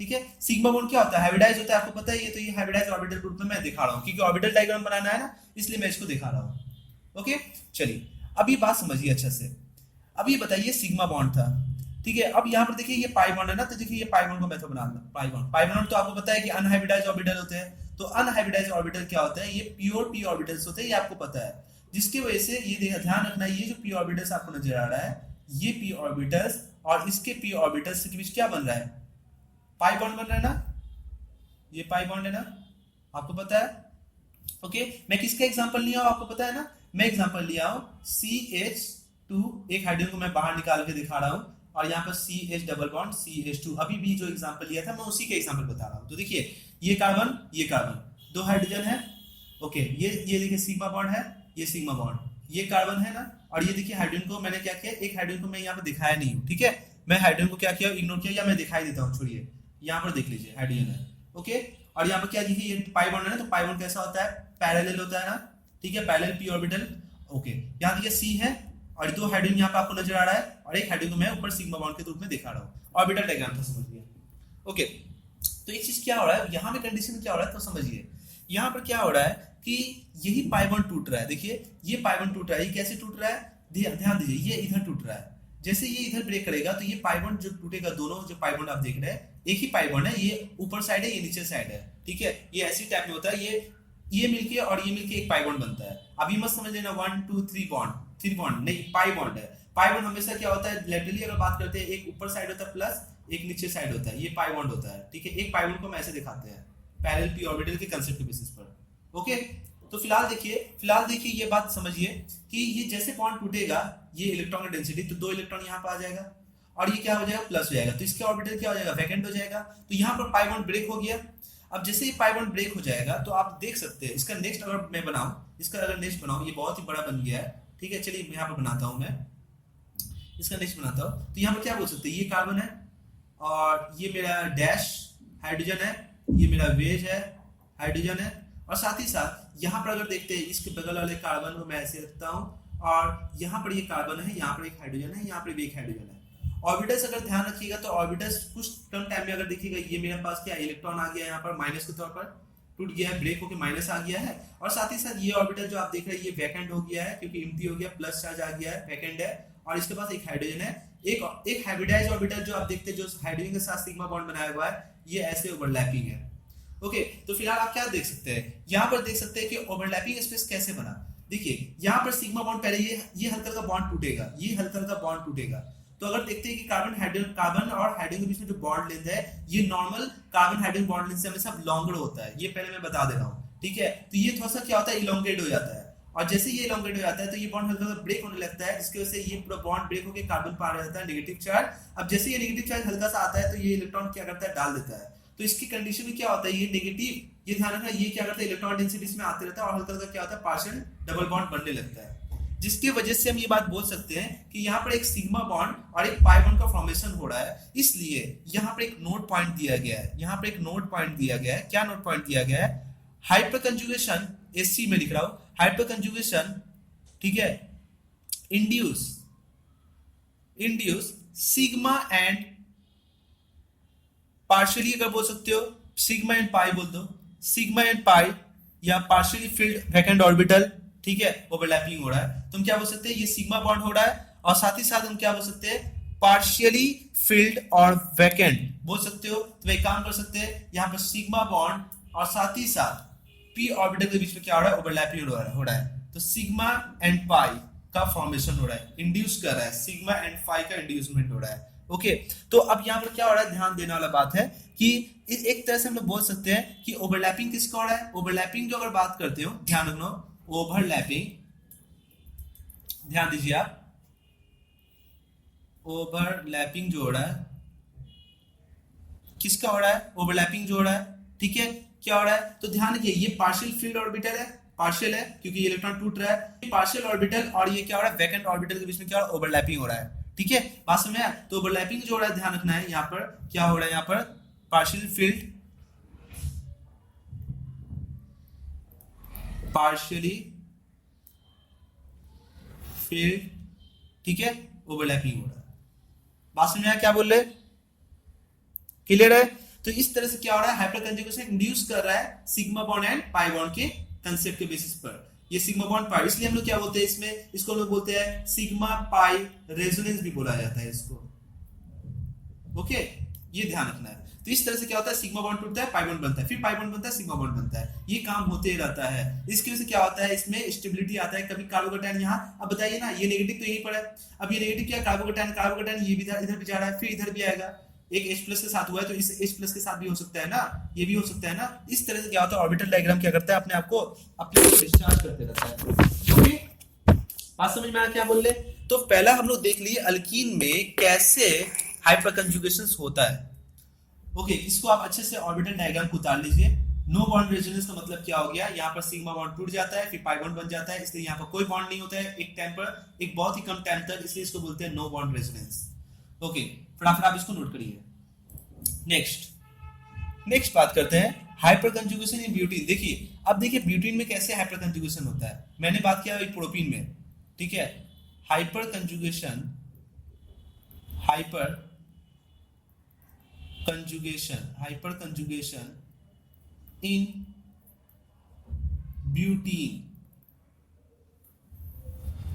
ठीक है। सिग्मा बॉन्ड क्या होता है, हाइब्रिडाइज होता है, आपको पता ही है। तो ये हाइब्रिडाइज ऑर्बिटल ग्रुप में मैं दिखा रहा हूँ, क्योंकि ऑर्बिटल डायग्राम बनाना है ना, इसलिए मैं इसको दिखा रहा हूँ, ओके। चलिए अब ये बात समझिए अच्छा से। अब ये बताइए सिग्मा बॉन्ड था, ठीक है। अब यहाँ पर देखिए ये पाई बॉन्ड है ना, तो देखिए ये पाई बॉन्ड को मैं तो बना दूं, पाई बॉन्ड तो आपको पता है कि अनहाइब्रिडाइज्ड ऑर्बिटल होते हैं। तो अनहाइब्रिडाइज्ड ऑर्बिटल क्या होता है, ये प्योर p ऑर्बिटल्स होते हैं, ये आपको पता है। जिसकी वजह से ये ध्यान रखना, ये जो p ऑर्बिटल्स आपको नजर आ रहा है, ये p ऑर्बिटल्स और इसके p ऑर्बिटल्स के बीच क्या बन रहा है, पाई बॉन्ड बन रहा है ना, ये पाई बॉन्ड है ना, आपको पता है। ओके, मैं किसका एग्जांपल लिया हूं आपको पता है ना, मैं एग्जांपल लिया हूं CH2, एक हाइड्रोजन को मैं बाहर निकाल के दिखा रहा हूं, और यहाँ पर CH डबल बॉन्ड CH2, अभी भी जो एग्जांपल लिया था मैं उसी का एग्जांपल बता रहा हूं। तो देखिए ये कार्बन, ये कार्बन, दो हाइड्रोजन है। ओके, ये देखिए सिग्मा बॉन्ड है, ये सिग्मा बॉन्ड, ये कार्बन है ना, और ये देखिए हाइड्रोजन को मैंने क्या किया, एक हाइड्रोजन को मैं यहाँ पर दिखाया नहीं हूँ, ठीक है, मैं हाइड्रोजन को क्या किया, इग्नोर किया, या मैं दिखाई देता हूँ, छोड़िए, यहाँ पर देख लीजिए हाइड्रोजन है। ओके, और यहाँ पर क्या देखिए, ये पाई बॉन्ड है ना, तो पाई बॉन्ड कैसा होता है, पैरेलल होता है ना, ठीक है, पैरेलल p ऑर्बिटल। ओके, यहाँ देखिए C है, और दो हाइड्रोजन यहाँ पे आपको नजर आ रहा है, और एक हाइड्रोजन को मैं ऊपर सिग्मा बॉन्ड के रूप में दिखा रहा हूँ, ऑर्बिटल डायग्राम था, समझ लिया। ओके, तो एक चीज क्या हो रहा है यहाँ पे, कंडीशन क्या हो रहा है तो समझिए, यहाँ पर क्या हो रहा है कि यही पाई बॉन्ड टूट रहा है, देखिए ये पाई बॉन्ड टूट रहा है, ये कैसे टूट रहा है, ध्यान दीजिए, ये इधर टूट रहा है, जैसे ये इधर ब्रेक करेगा तो ये पाई बॉन्ड जो टूटेगा, दोनों जो पाई बॉन्ड आप देख रहे हैं एक ही पाई बॉन्ड है, ये ऊपर साइड है, ये नीचे साइड है, ठीक है, ये ऐसी टाइप में होता है, ये मिलके और ये मिलके एक पाई बॉन्ड बनता है। अभी मत समझ लेना 1 2 3 बॉन्ड, 3 बॉन्ड नहीं, पाई बॉन्ड है। पाई बॉन्ड हमेशा क्या होता है, लेटरली अगर बात करते हैं, एक ऊपर साइड होता है प्लस एक नीचे साइड होता है, ये पाई बॉन्ड होता है, ठीक है। एक पाई बॉन्ड को हम ऐसे दिखाते हैं पैरेलल p ऑर्बिटल के कांसेप्ट के बेसिस पर। ओके, तो फिलहाल देखिए ये बात समझिए कि ये जैसे बॉन्ड टूटेगा, ये इलेक्ट्रॉन की डेंसिटी, तो 2 इलेक्ट्रॉन यहाँ पे आ जाएगा, और ये क्या हो जाएगा, प्लस हो जाएगा, तो इसका ऑर्बिटल क्या हो जाएगा, वैकेंट हो जाएगा। तो यहाँ पर पाई बॉन्ड ब्रेक हो गया। अब जैसे ये पाई बॉन्ड ब्रेक हो जाएगा तो आप देख सकते हैं, इसका नेक्स्ट अगर मैं बनाऊं, इसका अगर नेक्स्ट बनाऊं, ये बहुत ही बड़ा बन गया है, ठीक है, चलिए यहाँ पर बनाता हूं, मैं इसका नेक्स्ट बनाता हूं। तो यहाँ पर क्या बोल सकते हैं, ये कार्बन है, और ये मेरा डैश हाइड्रोजन है, ये मेरा वेज है, हाइड्रोजन है, और साथ ही साथ यहाँ पर अगर देखते हैं, इसके बगल वाले कार्बन को मैं ऐसे रखता हूँ, और यहाँ पर ये कार्बन है, यहाँ पर एक हाइड्रोजन है, यहाँ पर भी एक हाइड्रोजन है। ऑर्बिटल्स अगर ध्यान रखिएगा तो ऑर्बिटल्स कुछ कम टाइम में अगर देखिएगा, ये मेरे पास क्या इलेक्ट्रॉन आ गया यहाँ पर माइनस के तौर पर, टूट गया है, ब्रेक होकर माइनस आ गया है, और साथ ही साथ ये ऑर्बिटल जो आप देख रहे हैं ये वैकेंट हो गया है, क्योंकि एम्प्टी हो गया, प्लस चार्ज आ गया है, वैकेंट है, और इसके पास एक हाइड्रोजन है, एक हाइब्रिडाइज्ड ऑर्बिटल जो आप देखते हैं, जो हाइड्रोजन के साथ सिग्मा बॉन्ड बनाया हुआ है, ये ऐसे ओवरलैपिंग है। ओके, तो फिलहाल आप क्या देख सकते हैं, यहाँ पर देख सकते हैं कि ओवरलैपिंग स्पेस कैसे बना। देखिए यहाँ पर सिग्मा बॉन्ड पहले ये हल्का का बॉन्ड टूटेगा, ये हल्का का बॉन्ड टूटेगा, तो अगर देखते हैं कि कार्बन और हाइड्रोजन के बीच में जो बॉन्ड लेंथ है, ये normal carbon hydrogen bond length से हमेशा लॉन्गर होता है, ये पहले मैं बता दे रहा हूँ, ठीक है। तो ये थोड़ा सा क्या होता है, इलोंगेट हो जाता है, और जैसे ये इलोंगेट हो जाता है तो ये बॉन्ड हल्का सा ब्रेक होने लगता है, जिसकी वजह से ये पूरा बॉन्ड ब्रेक होकर कार्बन पर आ जाता है नेगेटिव चार्ज। अब जैसे ये नेगेटिव चार्ज हल्का सा आता है तो ये इलेक्ट्रॉन क्या करता है, डाल देता है, तो इसकी कंडीशन में क्या होता है, ये नेगेटिव, ये ध्यान रखना, ये क्या करता है, इलेक्ट्रॉन डेंसिटी में आते रहता है, और हल्का हल्का क्या होता है, पार्शियल डबल बॉन्ड बनने लगता है, जिसकी वजह से हम ये बात बोल सकते हैं कि यहाँ पर एक सिग्मा बॉन्ड और एक पाई बॉन्ड का फॉर्मेशन हो रहा है। इसलिए यहाँ पर एक नोट पॉइंट दिया गया है, यहाँ पर एक नोट पॉइंट दिया गया है, क्या नोट पॉइंट दिया गया है, हाइपर कंजुगेशन, एससी में लिख रहा हूं, हाइपर कंजुगेशन, ठीक है, इंड्यूस सिग्मा एंड पार्शियली, अगर बोल सकते हो सिग्मा एंड पाई बोल दो, सिग्मा एंड पाई, या पार्शियली फिल्ड वैकेंट ऑर्बिटल, ठीक है, ओवरलैपिंग हो रहा है, तो हम क्या बोल सकते हैं, ये सिग्मा बॉन्ड हो रहा है, और साथ ही साथ हम क्या बोल सकते हैं, पार्शियली फिल्ड और वैकेंट बोल सकते हो। तो एक काम कर सकते हैं, यहाँ पर सिग्मा बॉन्ड और साथ ही साथ p ऑर्बिटल के बीच में क्या हो रहा है, ओवरलैपिंग हो रहा है, तो सिग्मा एंड पाई का फॉर्मेशन हो रहा है, इंड्यूस कर रहा है, सिग्मा एंड पाई का इंड्यूसमेंट हो रहा है। ओके, तो अब यहाँ पर क्या हो रहा है, ध्यान देने वाला बात है कि एक तरह से हम लोग बोल सकते हैं कि ओवरलैपिंग किसका हो रहा है, ओवरलैपिंग जो अगर बात करते हो, ध्यान रखना, ओवरलैपिंग, ध्यान दीजिए आप, ओवरलैपिंग जो हो रहा है किसका हो रहा है, ओवरलैपिंग जो हो रहा है, ठीक है, क्या हो रहा है, तो ध्यान रखिए, ये पार्शियल फील्ड ऑर्बिटल है, पार्शियल है क्योंकि ये इलेक्ट्रॉन टूट रहा है, पार्शियल ऑर्बिटल और ये क्या हो रहा है, वैकेंट ऑर्बिटल के बीच में क्या हो रहा है, ओवरलैपिंग हो रहा है, ठीक है, बात समझ में आया। तो ओवरलैपिंग जो हो रहा है ध्यान रखना है, यहाँ पर क्या हो रहा है, यहाँ पर पार्शियल फील्ड, पार्शियली फील्ड, ठीक है, ओवरलैपिंग हो रहा है, बात समझ में आया क्या बोल रहे, क्लियर है। तो इस तरह से क्या हो रहा है, हाइपर कंजुगेशन इंड्यूस कर रहा है sigma bond and pi bond के कंसेप्ट के बेसिस पर, ये सिग्मा बॉन्ड पाई, इसलिए हम लोग क्या बोलते हैं इसमें, इसको हम लोग बोलते हैं सिग्मा पाई रेजोनेंस भी बोला जाता है इसको। ओके, ये ध्यान रखना है। तो इस तरह से क्या होता है, सिग्मा बॉन्ड टूटता है, पाई बॉन्ड बनता है, फिर पाई बॉन्ड बनता है, सिग्मा बॉन्ड बनता है, ये काम होते ही रहता है। इसकी वजह से क्या होता है, इसमें स्टेबिलिटी आता है, कभी कार्बोकैटायन यहाँ, अब बताइए ना, ये नेगेटिव तो यहीं पर है, अब ये नेगेटिव क्या, कार्बोकैटायन ये भी इधर भी जा रहा है, फिर इधर भी आएगा, एक H प्लस के साथ हुआ है तो इस H प्लस के साथ भी हो सकता है ना, ये भी हो सकता है ना। इस तरह से क्या होता है, ऑर्बिटल डायग्राम क्या करता है, अपने आप को डिस्चार्ज करते रहता है। ओके, बात समझ में आया क्या बोल रहे। तो पहला हम लोग देख लिए अल्कीन में कैसे हाइपर कंजुगेशन होता है। ओके, इसको आप अच्छे से ऑर्बिटल डायग्राम को उतार लीजिए। नो बॉन्ड रेजोनेंस का मतलब क्या हो गया, यहाँ पर सिग्मा बॉन्ड टूट जाता है, फिर पाई बॉन्ड बन जाता है, इसलिए यहाँ पर कोई बॉन्ड नहीं होता है एक टाइम पर, एक बहुत ही कम टाइम तक, इसलिए इसको बोलते हैं नो बॉन्ड रेजोनेंस। ओके, फटाफट आप इसको नोट करिए। नेक्स्ट बात करते हैं हाइपर कंजुगेशन इन ब्यूटीन। देखिए, अब देखिए ब्यूटीन में कैसे हाइपर कंजुगेशन होता है। मैंने बात किया प्रोपीन में, ठीक है। हाइपर कंजुगेशन इन ब्यूटीन,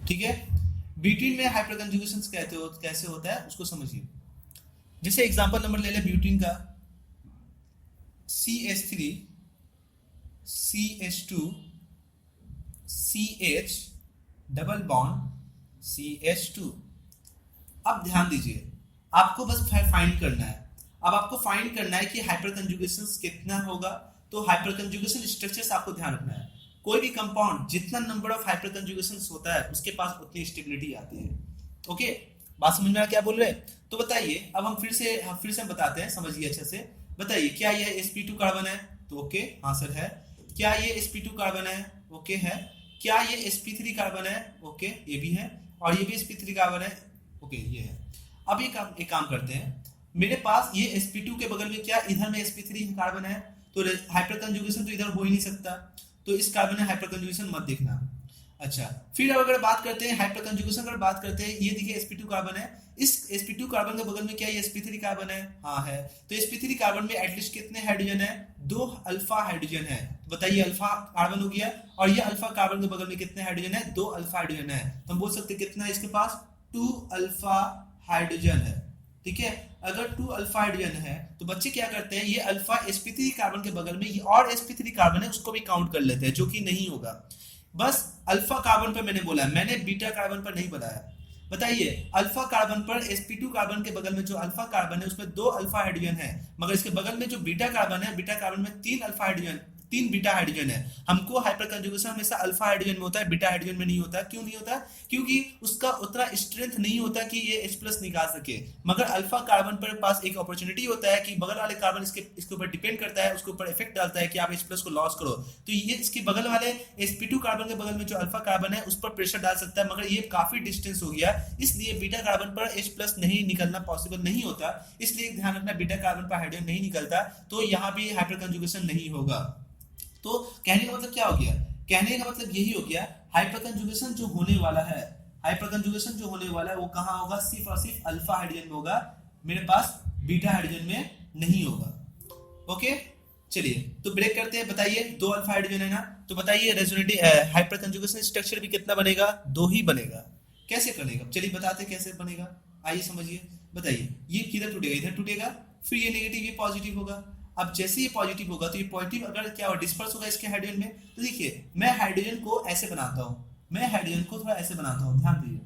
ठीक है। ब्यूटीन में हाइपर कंजुगेशन कैसे होता है उसको समझिए। जैसे एग्जांपल नंबर ले ले ब्यूटीन का, CH3 CH2 CH double bond CH2। अब ध्यान दीजिए, आपको बस फाइंड करना है। अब आपको फाइंड करना है कि हाइपर कंजुगेशन कितना होगा। तो हाइपर कंजुगेशन स्ट्रक्चर्स आपको ध्यान रखना है। कोई भी कंपाउंड जितना नंबर ऑफ हाइपर कंजुगेशन होता है उसके पास उतनी स्टेबिलिटी आती है। ओके, बात समझ में आ क्या बोल रहे हैं। तो बताइए, अब हम फिर से बताते हैं, समझिए अच्छे से। बताइए, क्या यह sp2 कार्बन है? तो ओके, हाँ सर है। क्या ये sp2 कार्बन है? ओके है। क्या ये sp3 कार्बन है? ओके, ये भी है। और ये भी sp3 कार्बन है। ओके, ये है। अब एक काम करते हैं, मेरे पास ये sp2 के बगल में क्या इधर में sp3 कार्बन है, तो हाइपर कंजुगेशन तो इधर हो ही नहीं सकता, तो इस कार्बन में हाइपर कंजुगेशन मत देखना। अच्छा, फिर अगर बात करते हैं हाइपर कंजुगेशन, अगर बात करते हैं, ये देखिए sp2 कार्बन है, इस sp2 कार्बन के बगल में क्या ये sp3 कार्बन है? हाँ है। तो sp3 कार्बन में एटलीस्ट कितने हाइड्रोजन है? 2 अल्फा हाइड्रोजन है। तो बताइए, अल्फा कार्बन हो गया, और ये अल्फा कार्बन के बगल में कितने हाइड्रोजन है? 2 अल्फा हाइड्रोजन है। तो हम बोल सकते हैं कितना है इसके पास? 2 अल्फा हाइड्रोजन है, ठीक है। अगर 2 अल्फा हाइड्रोजन है तो बच्चे क्या करते हैं, ये अल्फा sp3 कार्बन के बगल में ये और sp3 कार्बन है उसको भी काउंट कर लेते हैं, जो कि नहीं होगा। बस अल्फा कार्बन पर मैंने बोला, मैंने बीटा कार्बन पर नहीं बताया। बताइए, अल्फा कार्बन पर sp2 कार्बन के बगल में जो अल्फा कार्बन है उसमें 2 अल्फा हाइड्रोजन है, मगर इसके बगल में जो बीटा कार्बन है, बीटा कार्बन में 3 अल्फा हाइड्रोजन, 3 बीटा हाइड्रोजन है। हमको हाइपर कंजुगेशन हमेशा अल्फा हाइड्रोजन में होता है, बीटा हाइड्रोजन में नहीं होता। क्यों नहीं होता? क्योंकि उसका उतना स्ट्रेंथ नहीं होता कि ये H+ निकाल सके। मगर अल्फा कार्बन पर पास एक अपॉर्चुनिटी होता है कि बगल वाले कार्बन इसके ऊपर डिपेंड करता है, उसके ऊपर इफेक्ट डालता है कि आप H+ को लॉस करो। तो ये इसके बगल वाले sp2 कार्बन के बगल में जो अल्फा कार्बन है उस पर प्रेशर डाल सकता है, मगर ये काफी डिस्टेंस हो गया, इसलिए बीटा कार्बन पर H+ नहीं निकलना पॉसिबल नहीं होता। इसलिए ध्यान रखना, बीटा कार्बन पर हाइड्रोजन नहीं निकलता, तो यहाँ भी हाइपर कंजुगेशन नहीं होगा। तो कहने का मतलब क्या हो गया? कहने का मतलब यही हो गया, हाइपर कंजुगेशन जो होने वाला है, हाइपर कंजुगेशन जो होने वाला है वो कहाँ होगा? सिर्फ और सिर्फ अल्फा हाइड्रोजन में होगा, मेरे पास बीटा हाइड्रोजन में नहीं होगा। ओके, चलिए तो ब्रेक करते हैं। बताइए, 2 अल्फा हाइड्रोजन है ना, तो बताइए रेजोनेटिव हाइपर कंजुगेशन स्ट्रक्चर भी कितना बनेगा? 2 ही बनेगा। कैसे बनेगा? चलिए बताते कैसे बनेगा, आइए समझिए। बताइए, ये किधर टूटेगा? इधर टूटेगा, फिर ये नेगेटिव ये पॉजिटिव होगा। अब जैसे ये पॉजिटिव होगा तो ये पॉजिटिव अगर क्या हो, डिस्पर्स होगा इसके हाइड्रोजन में। तो देखिए, मैं हाइड्रोजन को ऐसे बनाता हूँ, मैं हाइड्रोजन को थोड़ा ऐसे बनाता हूँ, ध्यान दीजिए,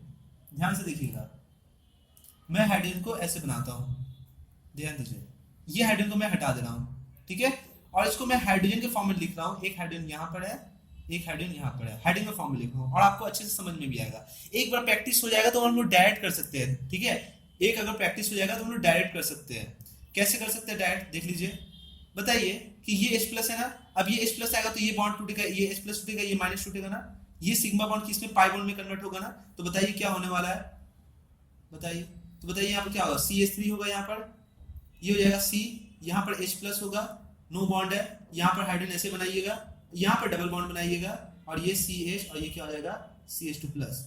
ध्यान से देखिएगा। मैं हाइड्रोजन को ऐसे बनाता हूँ, ध्यान दीजिए। ये हाइड्रोजन को मैं हटा दे रहा हूँ, ठीक है। और इसको मैं हाइड्रोजन के फॉर्म में लिख रहा हूँ, एक हाइड्रोजन यहाँ पर है, एक हाइड्रोजन यहाँ पर है, हाइड्रोजन के फॉर्म में लिख रहा हूँ, और आपको अच्छे से समझ में भी आएगा। एक बार प्रैक्टिस हो जाएगा तो हम लोग डायरेक्ट कर सकते हैं, ठीक है। एक अगर प्रैक्टिस हो जाएगा तो हम लोग डायरेक्ट कर सकते हैं। कैसे कर सकते हैं डायरेक्ट? देख लीजिए। बताइए कि ये H+ है ना, अब ये H+ आएगा तो ये बॉन्ड टूटेगा, ये H+ टूटेगा, ये माइनस टूटेगा ना, ये सिग्मा बॉन्ड किसमें? पाई बॉन्ड में कन्वर्ट होगा ना। तो बताइए क्या होने वाला है? बताइए, तो बताइए यहाँ पर क्या होगा? CH3 होगा, यहाँ पर ये हो जाएगा C, यहाँ पर H+ होगा, नो बॉन्ड है, यहाँ पर हाइड्रोजन ऐसे बनाइएगा, यहाँ पर डबल बॉन्ड बनाइएगा, और ये CH, और ये क्या हो जाएगा? CH2+।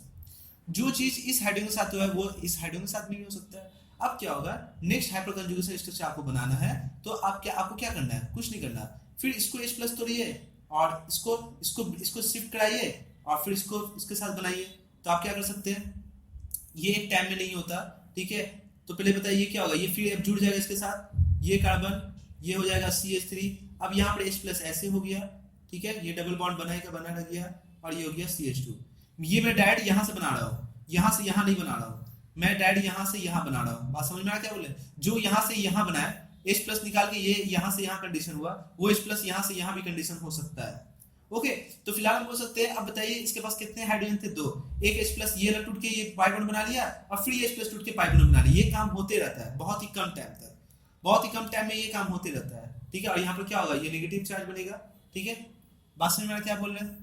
जो चीज इस हाइड्रोजन के साथ हुआ है वो इस हाइड्रोजन के साथ भी हो सकता है। अब क्या होगा? नेक्स्ट हाइपर कंजुगेशन स्ट्रक्चर आपको बनाना है, तो आपको क्या करना है? कुछ नहीं करना। फिर इसको H+ तोड़िए और इसको शिफ्ट कराइए, और फिर इसको इसके साथ बनाइए। तो आप क्या कर सकते हैं? ये एक टाइम में नहीं होता, ठीक है। तो पहले बताइए क्या होगा? ये फिर जुड़ जाएगा इसके साथ, ये कार्बन, ये हो जाएगा CH3। अब यहाँ पर H+ ऐसे हो गया, ठीक है, ये डबल बॉन्ड बना रह गया, और ये हो गया CH2। ये मैं डायरेक्ट यहाँ से बना रहा हूँ, यहाँ से यहाँ नहीं बना रहा हूँ, मैं डैड यहाँ से यहाँ बना रहा हूँ, बात समझ में आ क्या बोले, जो यहाँ से यहाँ बनाए H प्लस निकाल के ये यहाँ से यहाँ कंडीशन हुआ, वो H प्लस यहाँ से यहाँ भी कंडीशन हो सकता है। ओके, तो फिलहाल हम बोल सकते हैं, अब बताइए इसके पास कितने हाइड्रोजन थे, 2, एक H प्लस ये टूट के ये पाई बॉन्ड बना लिया और फिर H प्लस टूट के पाई बॉन्ड बना लिया। ये काम होते रहता है बहुत ही कम टाइम तक, बहुत ही कम टाइम में ये काम होते रहता है, ठीक है। और यहाँ पर क्या होगा, ये नेगेटिव चार्ज बनेगा, ठीक है। बात समझ में आ क्या बोल रहे हैं,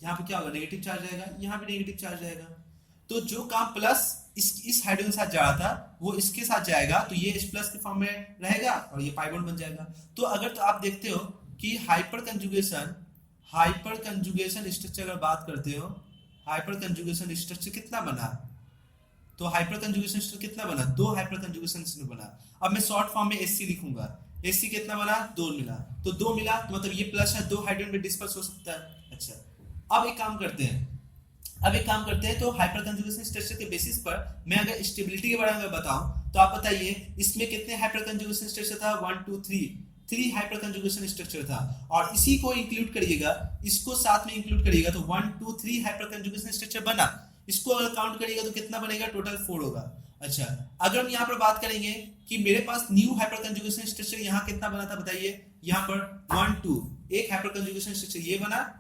यहाँ पर क्या होगा, नेगेटिव चार्ज आएगा, यहाँ पे नेगेटिव चार्ज आएगा। तो जो काम प्लस इस हाइड्रोजन के साथ जा रहा था वो इसके साथ जाएगा, तो ये H प्लस के फॉर्म में रहेगा और ये पाई बॉन्ड बन जाएगा। तो अगर तो आप देखते हो कि हाइपर कंजुगेशन स्ट्रक्चर अगर बात करते हो, हाइपर कंजुगेशन स्ट्रक्चर कितना बना, तो हाइपर कंजुगेशन स्ट्रक्चर कितना बना, 2 हाइपर कंजुगेशन स्ट्रक्चर बना। अब मैं शॉर्ट फॉर्म में SC लिखूंगा, SC कितना बना, 2 मिला, तो 2 मिला तो मतलब ये प्लस है, 2 हाइड्रोजन में डिस्पर्स हो सकता है। अच्छा, अब एक काम करते हैं, तो हाइपर कंजुगेशन स्ट्रक्चर के बेसिस पर मैं अगर स्टेबिलिटी के बारे में बताऊं तो आप बताइए इसमें कितने हाइपर कंजुगेशन स्ट्रक्चर था, 1 2 3 हाइपर कंजुगेशन स्ट्रक्चर था। और इसी को इंक्लूड करिएगा, इसको साथ में इंक्लूड करिएगा तो 1 2 3 हाइपर कंजुगेशन स्ट्रक्चर बना। इसको अगर काउंट करिएगा तो कितना बनेगा, टोटल 4 होगा। अच्छा, अगर हम यहाँ पर बात करेंगे कि मेरे पास न्यू हाइपर कंजुगेशन स्ट्रक्चर यहाँ कितना बना था, बताइए यहाँ पर 1 2, एक हाइपर कंजुगेशन स्ट्रक्चर ये बना,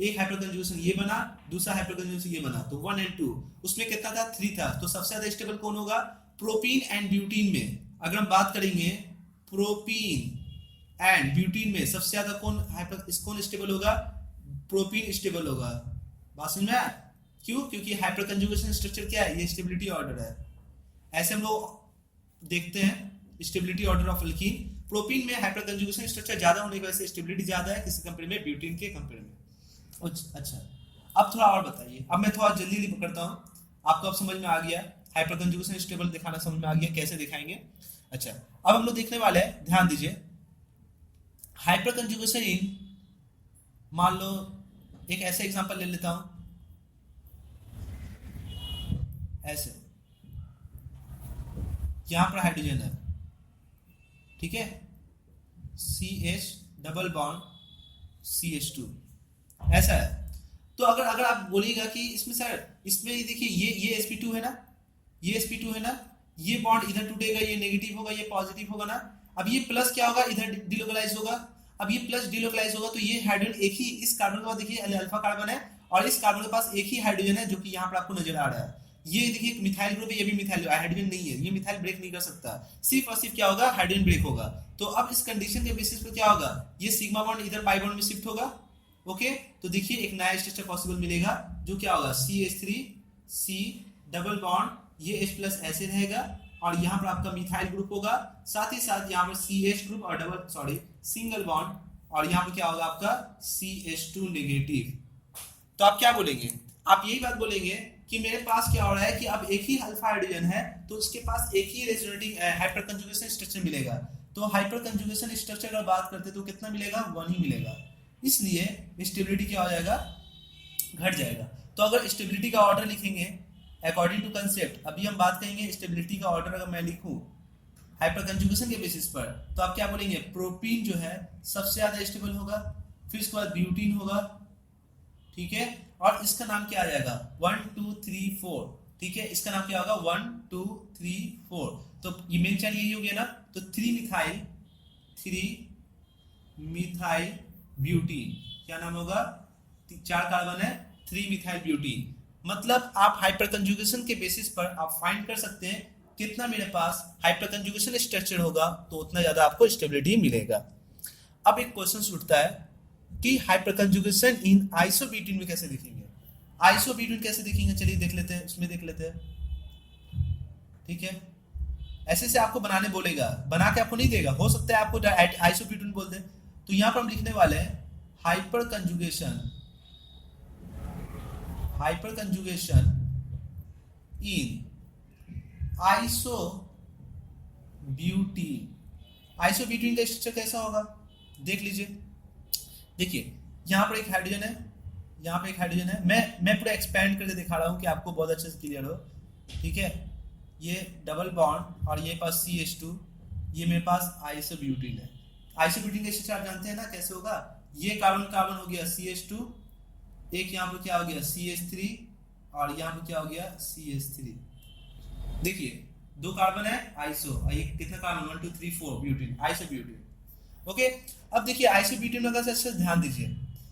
एक हाइपर कंजुगेशन ये बना, दूसरा हाइपर कंजुगेशन ये बना, तो 1 और 2, उसमें कितना था, 3 था। तो सबसे ज्यादा स्टेबल कौन होगा, प्रोपीन एंड ब्यूटीन में। अगर हम बात करेंगे प्रोपीन एंड ब्यूटीन में सबसे ज्यादा कौन स्टेबल होगा, प्रोपीन स्टेबल होगा। बात समझ में आया, क्यों, क्योंकि हाइपर कंजुगेशन स्ट्रक्चर क्या है, ये स्टेबिलिटी ऑर्डर है। ऐसे हम लोग देखते हैं stability order of alkene, propene में हाइपर कंजुगेशन स्ट्रक्चर ज्यादा होने की वजह से स्टेबिलिटी ज्यादा है किसी कंपेयर में, ब्यूटीन के कंपेयर में। अच्छा, अब थोड़ा और बताइए, अब मैं थोड़ा जल्दी पकड़ता हूँ, आपको अब समझ में आ गया, हाइपर कंजुगेशन स्टेबल दिखाना समझ में आ गया, कैसे दिखाएंगे। अच्छा, अब हम लोग देखने वाले हैं, ध्यान दीजिए, हाइपर कंजुगेशन इन, मान लो एक ऐसे एग्जांपल ले लेता हूं, ऐसे यहां पर हाइड्रोजन है, ठीक है, CH डबल बॉन्ड CH2 ऐसा है। तो अगर आप बोलिएगा कि इसमें सर, इसमें देखिए ये sp2 है ना, ये sp2 है ना, ये बॉन्ड इधर टूटेगा, ये नेगेटिव होगा, ये पॉजिटिव होगा ना। अब ये प्लस क्या होगा, इधर डिलोकलाइज होगा। अब ये प्लस डिलोकलाइज होगा तो ये हाइड्रोजन एक ही, इस कार्बन के पास देखिए अल्फा कार्बन है और इस कार्बन के पास एक ही हाइड्रोजन है, जो कि यहाँ पर आपको नजर आ रहा है। ये देखिए मिथाइल ग्रुप है, ये भी मिथाइल हाइड्रोजन नहीं है, ये मिथाइल ब्रेक नहीं कर सकता, सिर्फ और सिर्फ क्या होगा, हाइड्रोजन ब्रेक होगा। तो अब इस कंडीशन के बेसिस पर क्या होगा, ये सिग्मा बॉन्ड इधर पाई बॉन्ड में शिफ्ट होगा। ओके, तो देखिए एक नया स्ट्रक्चर पॉसिबल मिलेगा, जो क्या होगा, CH3 C डबल बॉन्ड, ये H प्लस ऐसे रहेगा और यहाँ पर आपका मिथाइल ग्रुप होगा, साथ ही साथ यहाँ पर CH ग्रुप और सिंगल बॉन्ड, और यहाँ पर क्या होगा आपका CH2 नेगेटिव। तो आप क्या बोलेंगे, आप यही बात बोलेंगे कि मेरे पास क्या हो रहा है कि अब एक ही अल्फा हाइड्रोजन है, तो उसके पास एक ही रेजोनेटिंग हाइपर कंजुगेशन स्ट्रक्चर मिलेगा। तो हाइपर कंजुगेशन स्ट्रक्चर का बात करते तो कितना मिलेगा, 1 ही मिलेगा, इसलिए स्टेबिलिटी क्या हो जाएगा, घट जाएगा। तो अगर स्टेबिलिटी का ऑर्डर लिखेंगे अकॉर्डिंग टू कंसेप्ट, अभी हम बात करेंगे स्टेबिलिटी का ऑर्डर अगर मैं लिखूं हाइपर कंजुगेशन के बेसिस पर, तो आप क्या बोलेंगे, प्रोपीन जो है सबसे ज्यादा स्टेबल होगा, फिर उसके बाद ब्यूटीन होगा, ठीक है, और इसका नाम क्या आ जाएगा, 1 2 3 4, ठीक है, इसका नाम क्या होगा, 1 2 3 4। तो ये मेन चैन यही हो गया ना, तो 3 मिथाइल ब्यूटीन, क्या नाम होगा, 4 कार्बन है, 3 मिथाइल ब्यूटीन। मतलब आप हाइपर कंजुगेशन के बेसिस पर आप फाइंड कर सकते हैं कितना मेरे पास हाइपर कंजुगेशन स्ट्रक्चर होगा, तो उतना ज्यादा आपको स्टेबिलिटी मिलेगा। अब एक क्वेश्चन उठता है कि हाइपर कंजुगेशन इन आइसोब्यूटीन में कैसे दिखेंगे, आइसोब्यूटीन कैसे दिखेंगे, चलिए देख लेते हैं, उसमें देख लेते हैं, ठीक है। ऐसे से आपको बनाने बोलेगा, बना के आपको नहीं देगा, हो सकता है आपको आइसोब्यूटीन बोल दे। तो यहां पर हम लिखने वाले हैं हाइपर कंजुगेशन इन आइसोब्यूटीन का स्ट्रक्चर कैसा होगा, देख लीजिए। देखिए यहाँ पर एक हाइड्रोजन है, यहाँ पे एक हाइड्रोजन है, मैं पूरा एक्सपेंड करके दिखा रहा हूँ कि आपको बहुत अच्छे से क्लियर हो, ठीक है। ये डबल बॉन्ड और ये पास CH2, ये मेरे पास आइसोब्यूटीन है। आइसोब्यूटीन का स्ट्रक्चर आप जानते हैं ना कैसे होगा, ये कार्बन कार्बन हो गया CH2, एक यहाँ पर क्या हो गया CH3 और यहाँ पर क्या हो गया CH3, देखिए दो कार्बन है आइसो, और ये कितना carbon 1 2 3 4 butene, iso butene. Okay, अब देखिए आइसो ब्यूटीन में अगर अच्छे से ध्यान दीजिए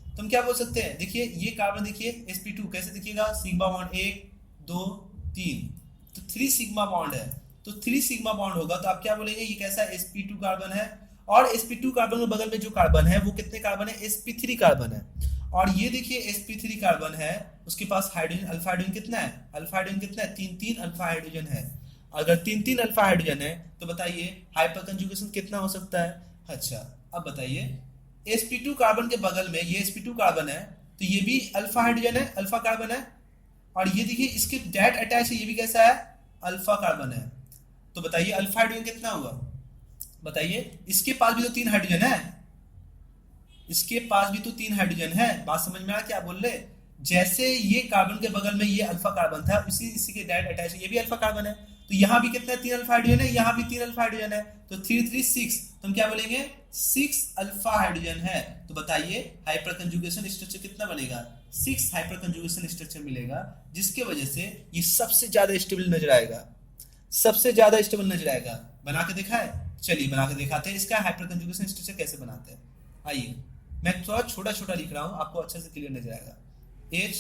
तो हम क्या बोल सकते हैं, देखिए ये कार्बन देखिए sp2 कैसे दिखिएगा, सिग्मा बॉन्ड 1 2 3, तो 3 सिग्मा बॉन्ड है, तो 3 सिग्मा बॉन्ड होगा तो आप क्या बोलेंगे ये कैसा sp2 कार्बन है, और sp2 कार्बन के बगल में जो कार्बन है वो कितने कार्बन है, sp3 कार्बन है, और ये देखिए sp3 कार्बन है, उसके पास हाइड्रोजन अल्फा हाइड्रोजन कितना है, अल्फा हाइड्रोजन कितना है, 3 अल्फा हाइड्रोजन है। अगर 3 अल्फा हाइड्रोजन है तो बताइए हाइपर कंजुगेशन कितना हो सकता है। अच्छा अब बताइए sp2 कार्बन के बगल में ये sp2 कार्बन है, तो ये भी अल्फा हाइड्रोजन है, अल्फा कार्बन है, और ये देखिए इसके डैट अटैच है, ये भी कैसा है, अल्फा कार्बन है। तो बताइए अल्फा हाइड्रोजन कितना हुआ, बताइए इसके पास भी तो 3 हाइड्रोजन है, इसके पास भी तो 3 हाइड्रोजन है, बात समझ में आ क्या बोल रहे, जैसे ये कार्बन के बगल में ये अल्फा कार्बन था, इसी के डैट अटैच है, ये भी अल्फा कार्बन है, तो यहाँ भी कितना 3 अल्फा हाइड्रोजन है, यहाँ भी 3 अल्फा हाइड्रोजन है, तो 3 3 6, तो हम क्या बोलेंगे 6 अल्फा हाइड्रोजन है। तो बताइए हाइपर कंजुगेशन स्ट्रक्चर कितना बनेगा, 6 हाइपर कंजुगेशन स्ट्रक्चर मिलेगा, जिसके वजह से ये सबसे ज्यादा स्टेबल नजर आएगा, सबसे ज्यादा स्टेबल नजर आएगा। बना के देखा है, चलिए बना के दिखाते हैं इसका हाइपर कंजुगेशन स्ट्रक्चर कैसे बनाते हैं। आइए मैं थोड़ा छोटा छोटा लिख रहा हूं, आपको अच्छे से क्लियर नजर आएगा। H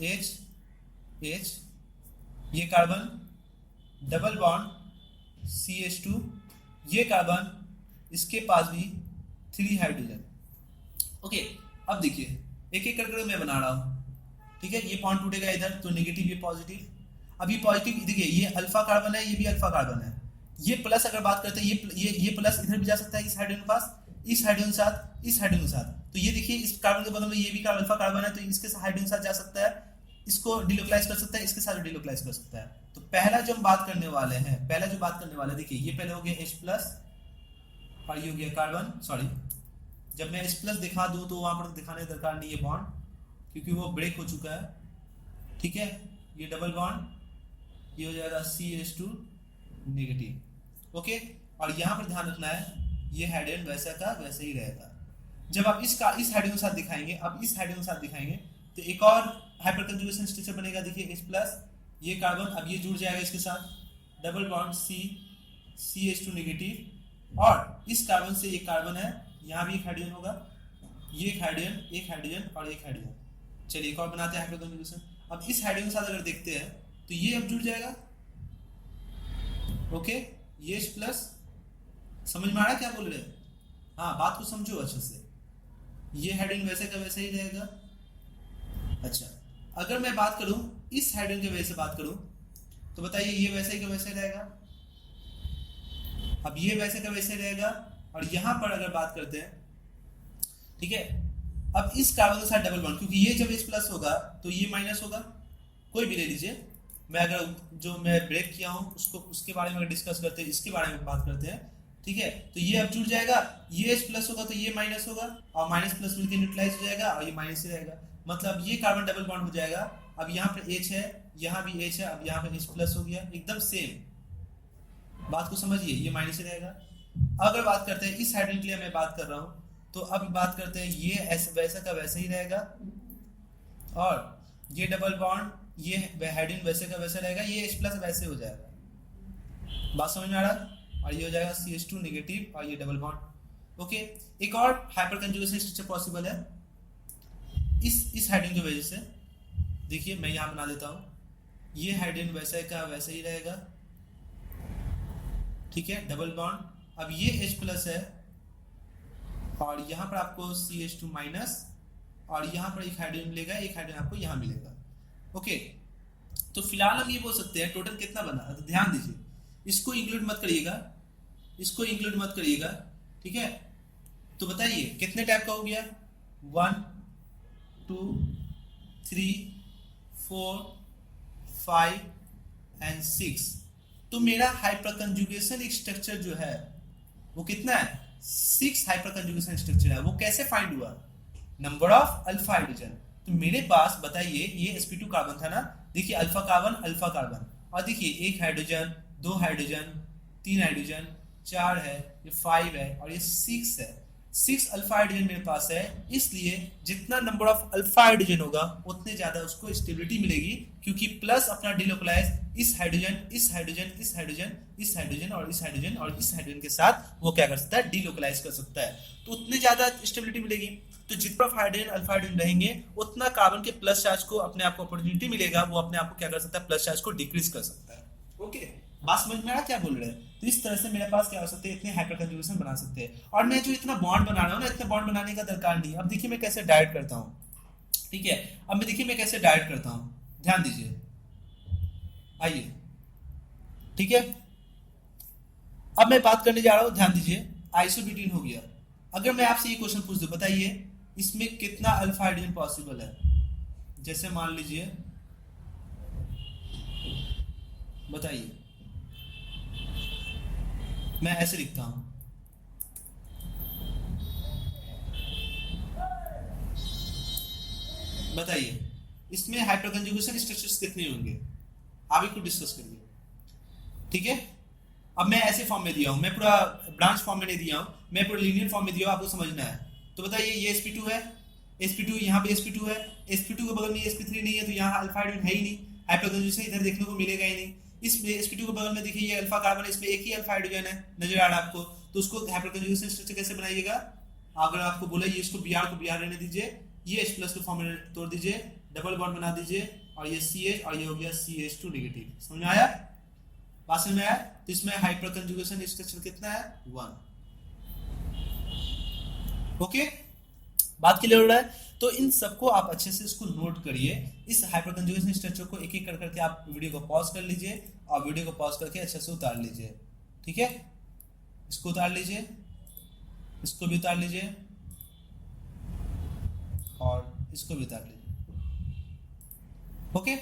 H H, ये कार्बन डबल बॉन्ड CH2, ये कार्बन इसके पास भी 3 हाइड्रोजन। ओके अब देखिए एक एक करके मैं बना रहा हूं, ठीक है, ये बॉन्ड टूटेगा इधर तो नेगेटिव ये पॉजिटिव, अब ये पॉजिटिव देखिए ये अल्फा कार्बन है, ये भी अल्फा कार्बन है, ये प्लस अगर बात करते हैं ये प्लस इधर भी जा सकता है इस हाइड्रोजन के पास, इस हाइड्रोजन साथ, इस हाइड्रोजन के साथ, तो ये देखिए इस कार्बन के बगल में ये भी अल्फा कार्बन है, तो इसके साथ हाइड्रोजन साथ जा सकता है, इसको डिलोकलाइज कर सकता है, इसके साथ डिलोकलाइज कर सकता है। तो पहला जो हम बात करने वाले हैं, पहला जो बात करने वाले देखिए ये पहले हो गया H प्लस, और ये हो गया कार्बन, सॉरी जब मैं H प्लस दिखा दूं तो वहां पर दिखाने की दरकार नहीं है बॉन्ड, क्योंकि वो ब्रेक हो चुका है, ठीक है, ये डबल बॉन्ड, ये हो जाएगा CH2 नेगेटिव। ओके, और यहाँ पर ध्यान रखना है ये हाइड्रोजन वैसा का वैसे ही रहेगा। जब आप इस हाइड्रोजन के साथ दिखाएंगे, अब इस हाइड्रोजन के साथ दिखाएंगे तो एक और हाइपर कंजुगेशन स्ट्रक्चर बनेगा, देखिए H प्लस, ये कार्बन अब ये जुड़ जाएगा इसके साथ, डबल बॉन्ड CH2 नेगेटिव, और इस कार्बन से ये कार्बन है, यहाँ भी एक हाइड्रोजन होगा, ये एक हाइड्रोजन और एक हाइड्रोजन। चलिए एक और बनाते हैं हाइपर कंजुगेशन। अब इस हाइड्रोजन के साथ अगर देखते हैं तो ये अब जुड़ जाएगा, ओके, ये H प्लस, समझ में आ रहा है क्या बोल रहे हैं, हाँ बात को समझो अच्छे से, ये हाइड्रोजन वैसे का वैसे ही रहेगा। अच्छा अगर मैं बात करूं इस हाइड्रोजन के वजह से बात करूं तो बताइए ये वैसे ही का वैसे रहेगा, अब ये वैसे का वैसे रहेगा, और यहां पर अगर बात करते हैं, ठीक है, अब इस कार्बन के साथ डबल बॉन्ड, क्योंकि ये जब H प्लस होगा तो ये माइनस होगा, कोई भी ले लीजिए, मैं अगर जो मैं ब्रेक किया हूं उसको उसके बारे में अगर डिस्कस करते हैं, इसके बारे में बात करते हैं, ठीक है, तो ये अब जुड़ जाएगा, ये H प्लस होगा तो ये माइनस होगा, और माइनस प्लस मिलकर न्यूट्रलाइज हो जाएगा, और ये माइनस ही रहेगा, मतलब ये कार्बन डबल बॉन्ड हो जाएगा। अब यहाँ पर H है, यहाँ भी H है, अब यहाँ पे H प्लस हो गया, एकदम सेम, बात को समझिए, ये माइनस ही रहेगा। अगर बात करते हैं इस हाइड्रोजन के लिए मैं बात कर रहा हूँ, तो अब बात करते हैं ये ऐसे वैसा का वैसा ही रहेगा, और ये डबल बॉन्ड ये हाइड्रोजन वैसे का वैसा रहेगा, ये H प्लस वैसे हो जाएगा, बात समझ में आ रहा, और ये हो जाएगा CH2 नेगेटिव और ये डबल बॉन्ड। ओके, एक और हाइपर कंजुगेशन स्ट्रक्चर पॉसिबल है इस हाइड्रोजन की वजह से, देखिए मैं यहाँ बना देता हूँ, ये हाइड्रोजन वैसे का वैसे ही रहेगा, ठीक है, डबल बॉन्ड, अब ये H प्लस है, और यहाँ पर आपको CH2 माइनस, और यहाँ पर एक हाइड्रोजन मिलेगा, एक हाइड्रोजन आपको यहाँ मिलेगा। ओके, तो फिलहाल हम ये बोल सकते हैं टोटल कितना बना, तो ध्यान दीजिए, इसको इंक्लूड मत करिएगा, इसको इंक्लूड मत करिएगा, ठीक है, तो बताइए कितने टाइप का हो गया, 1 2 3 4 5 एंड 6, तो मेरा हाइपर कंजुगेशन स्ट्रक्चर जो है वो कितना है, 6 हाइपर कंजुगेशन स्ट्रक्चर है। वो कैसे फाइंड हुआ, नंबर ऑफ अल्फा हाइड्रोजन, तो मेरे पास बताइए ये sp2 कार्बन था ना, देखिए अल्फा कार्बन, और देखिए एक हाइड्रोजन, 2 हाइड्रोजन, 3 हाइड्रोजन, 4 है, ये 5 है, और ये 6 है, 6 अल्फा हाइड्रोजन मेरे पास है, इसलिए जितना नंबर ऑफ अल्फा हाइड्रोजन होगा उतने ज्यादा उसको स्टेबिलिटी मिलेगी, क्योंकि प्लस अपना डिलोकलाइज इस हाइड्रोजन, इस हाइड्रोजन, इस हाइड्रोजन, इस हाइड्रोजन और इस हाइड्रोजन और इस हाइड्रोजन के साथ वो क्या कर सकता है, डिलोकलाइज कर सकता है, तो उतनी ज्यादा स्टेबिलिटी मिलेगी। तो जितना हाइड्रोजन अल्फा हाइड्रोजन रहेंगे उतना कार्बन के प्लस चार्ज को अपने आप को अपॉर्चुनिटी मिलेगा, वो अपने आप को क्या कर सकता है, प्लस चार्ज को डिक्रीज कर सकता है। ओके, बात समझ में आ रहा क्या बोल रहे हैं? तो इस तरह से मेरे पास क्या हो सकते हैं, इतने हाइपर कंजुगेशन बना सकते हैं। और मैं जो इतना बॉन्ड बना रहा हूँ ना, इतने बॉन्ड बनाने का दरकार नहीं। अब देखिए मैं कैसे डायरेक्ट करता हूँ, ठीक है। अब मैं देखिए मैं कैसे डायरेक्ट करता हूँ, ध्यान दीजिए, आइए, ठीक है। अब मैं बात करने जा रहा हूँ, ध्यान दीजिए, आइसोब्यूटीन हो गया। अगर मैं आपसे ये क्वेश्चन पूछ दूं, बताइए इसमें कितना अल्फा हाइड्रोजन पॉसिबल है? जैसे मान लीजिए, बताइए, मैं ऐसे लिखता हूं, बताइए इसमें हाइपर कंजुगेशन स्ट्रक्चर्स कितने होंगे, आप ही को डिस्कस करिए, ठीक है। अब मैं ऐसे फॉर्म में दिया हूं, मैं पूरा ब्रांच फॉर्म में नहीं दिया हूं, मैं पूरा लीनियर फॉर्म में दिया हूं, आपको समझना है। तो बताइए ये sp2 है, sp2 यहाँ पे sp2 है, sp2 के बगल में sp3 नहीं है, तो यहाँ अल्फा हाइड्रोजन है ही नहीं, हाइपर कंजुगेशन इधर देखने को मिलेगा ही नहीं। इस sp2 के बगल में देखिए ये अल्फा कार्बन, इसमें एक ही अल्फा हाइड्रोजन है, नजर आ रहा है आपको, तो उसको हाइपर कंजुगेशन स्ट्रक्चर कैसे बनाइएगा? अगर आपको बोला ये इसको br रहने दीजिए, ये H प्लस को फॉर्म में तोड़ दीजिए, डबल बॉन्ड बना दीजिए, और ये CH और ये हो गया CH2 नेगेटिव। समझ में आया? बात समझ में आया? तो इसमें हाइपर कंजुगेशन स्ट्रक्चर कितना है? 1। ओके, बात क्लियर हो रहा है? तो इन सबको आप अच्छे से इसको नोट करिए। इस हाइपर कंजुगेशन स्ट्रक्चर को एक एक कर करके आप वीडियो को पॉज कर लीजिए, और वीडियो को पॉज करके अच्छे से उतार लीजिए, ठीक है। इसको उतार लीजिए, इसको भी उतार लीजिए, और इसको भी उतार लीजिए। ओके।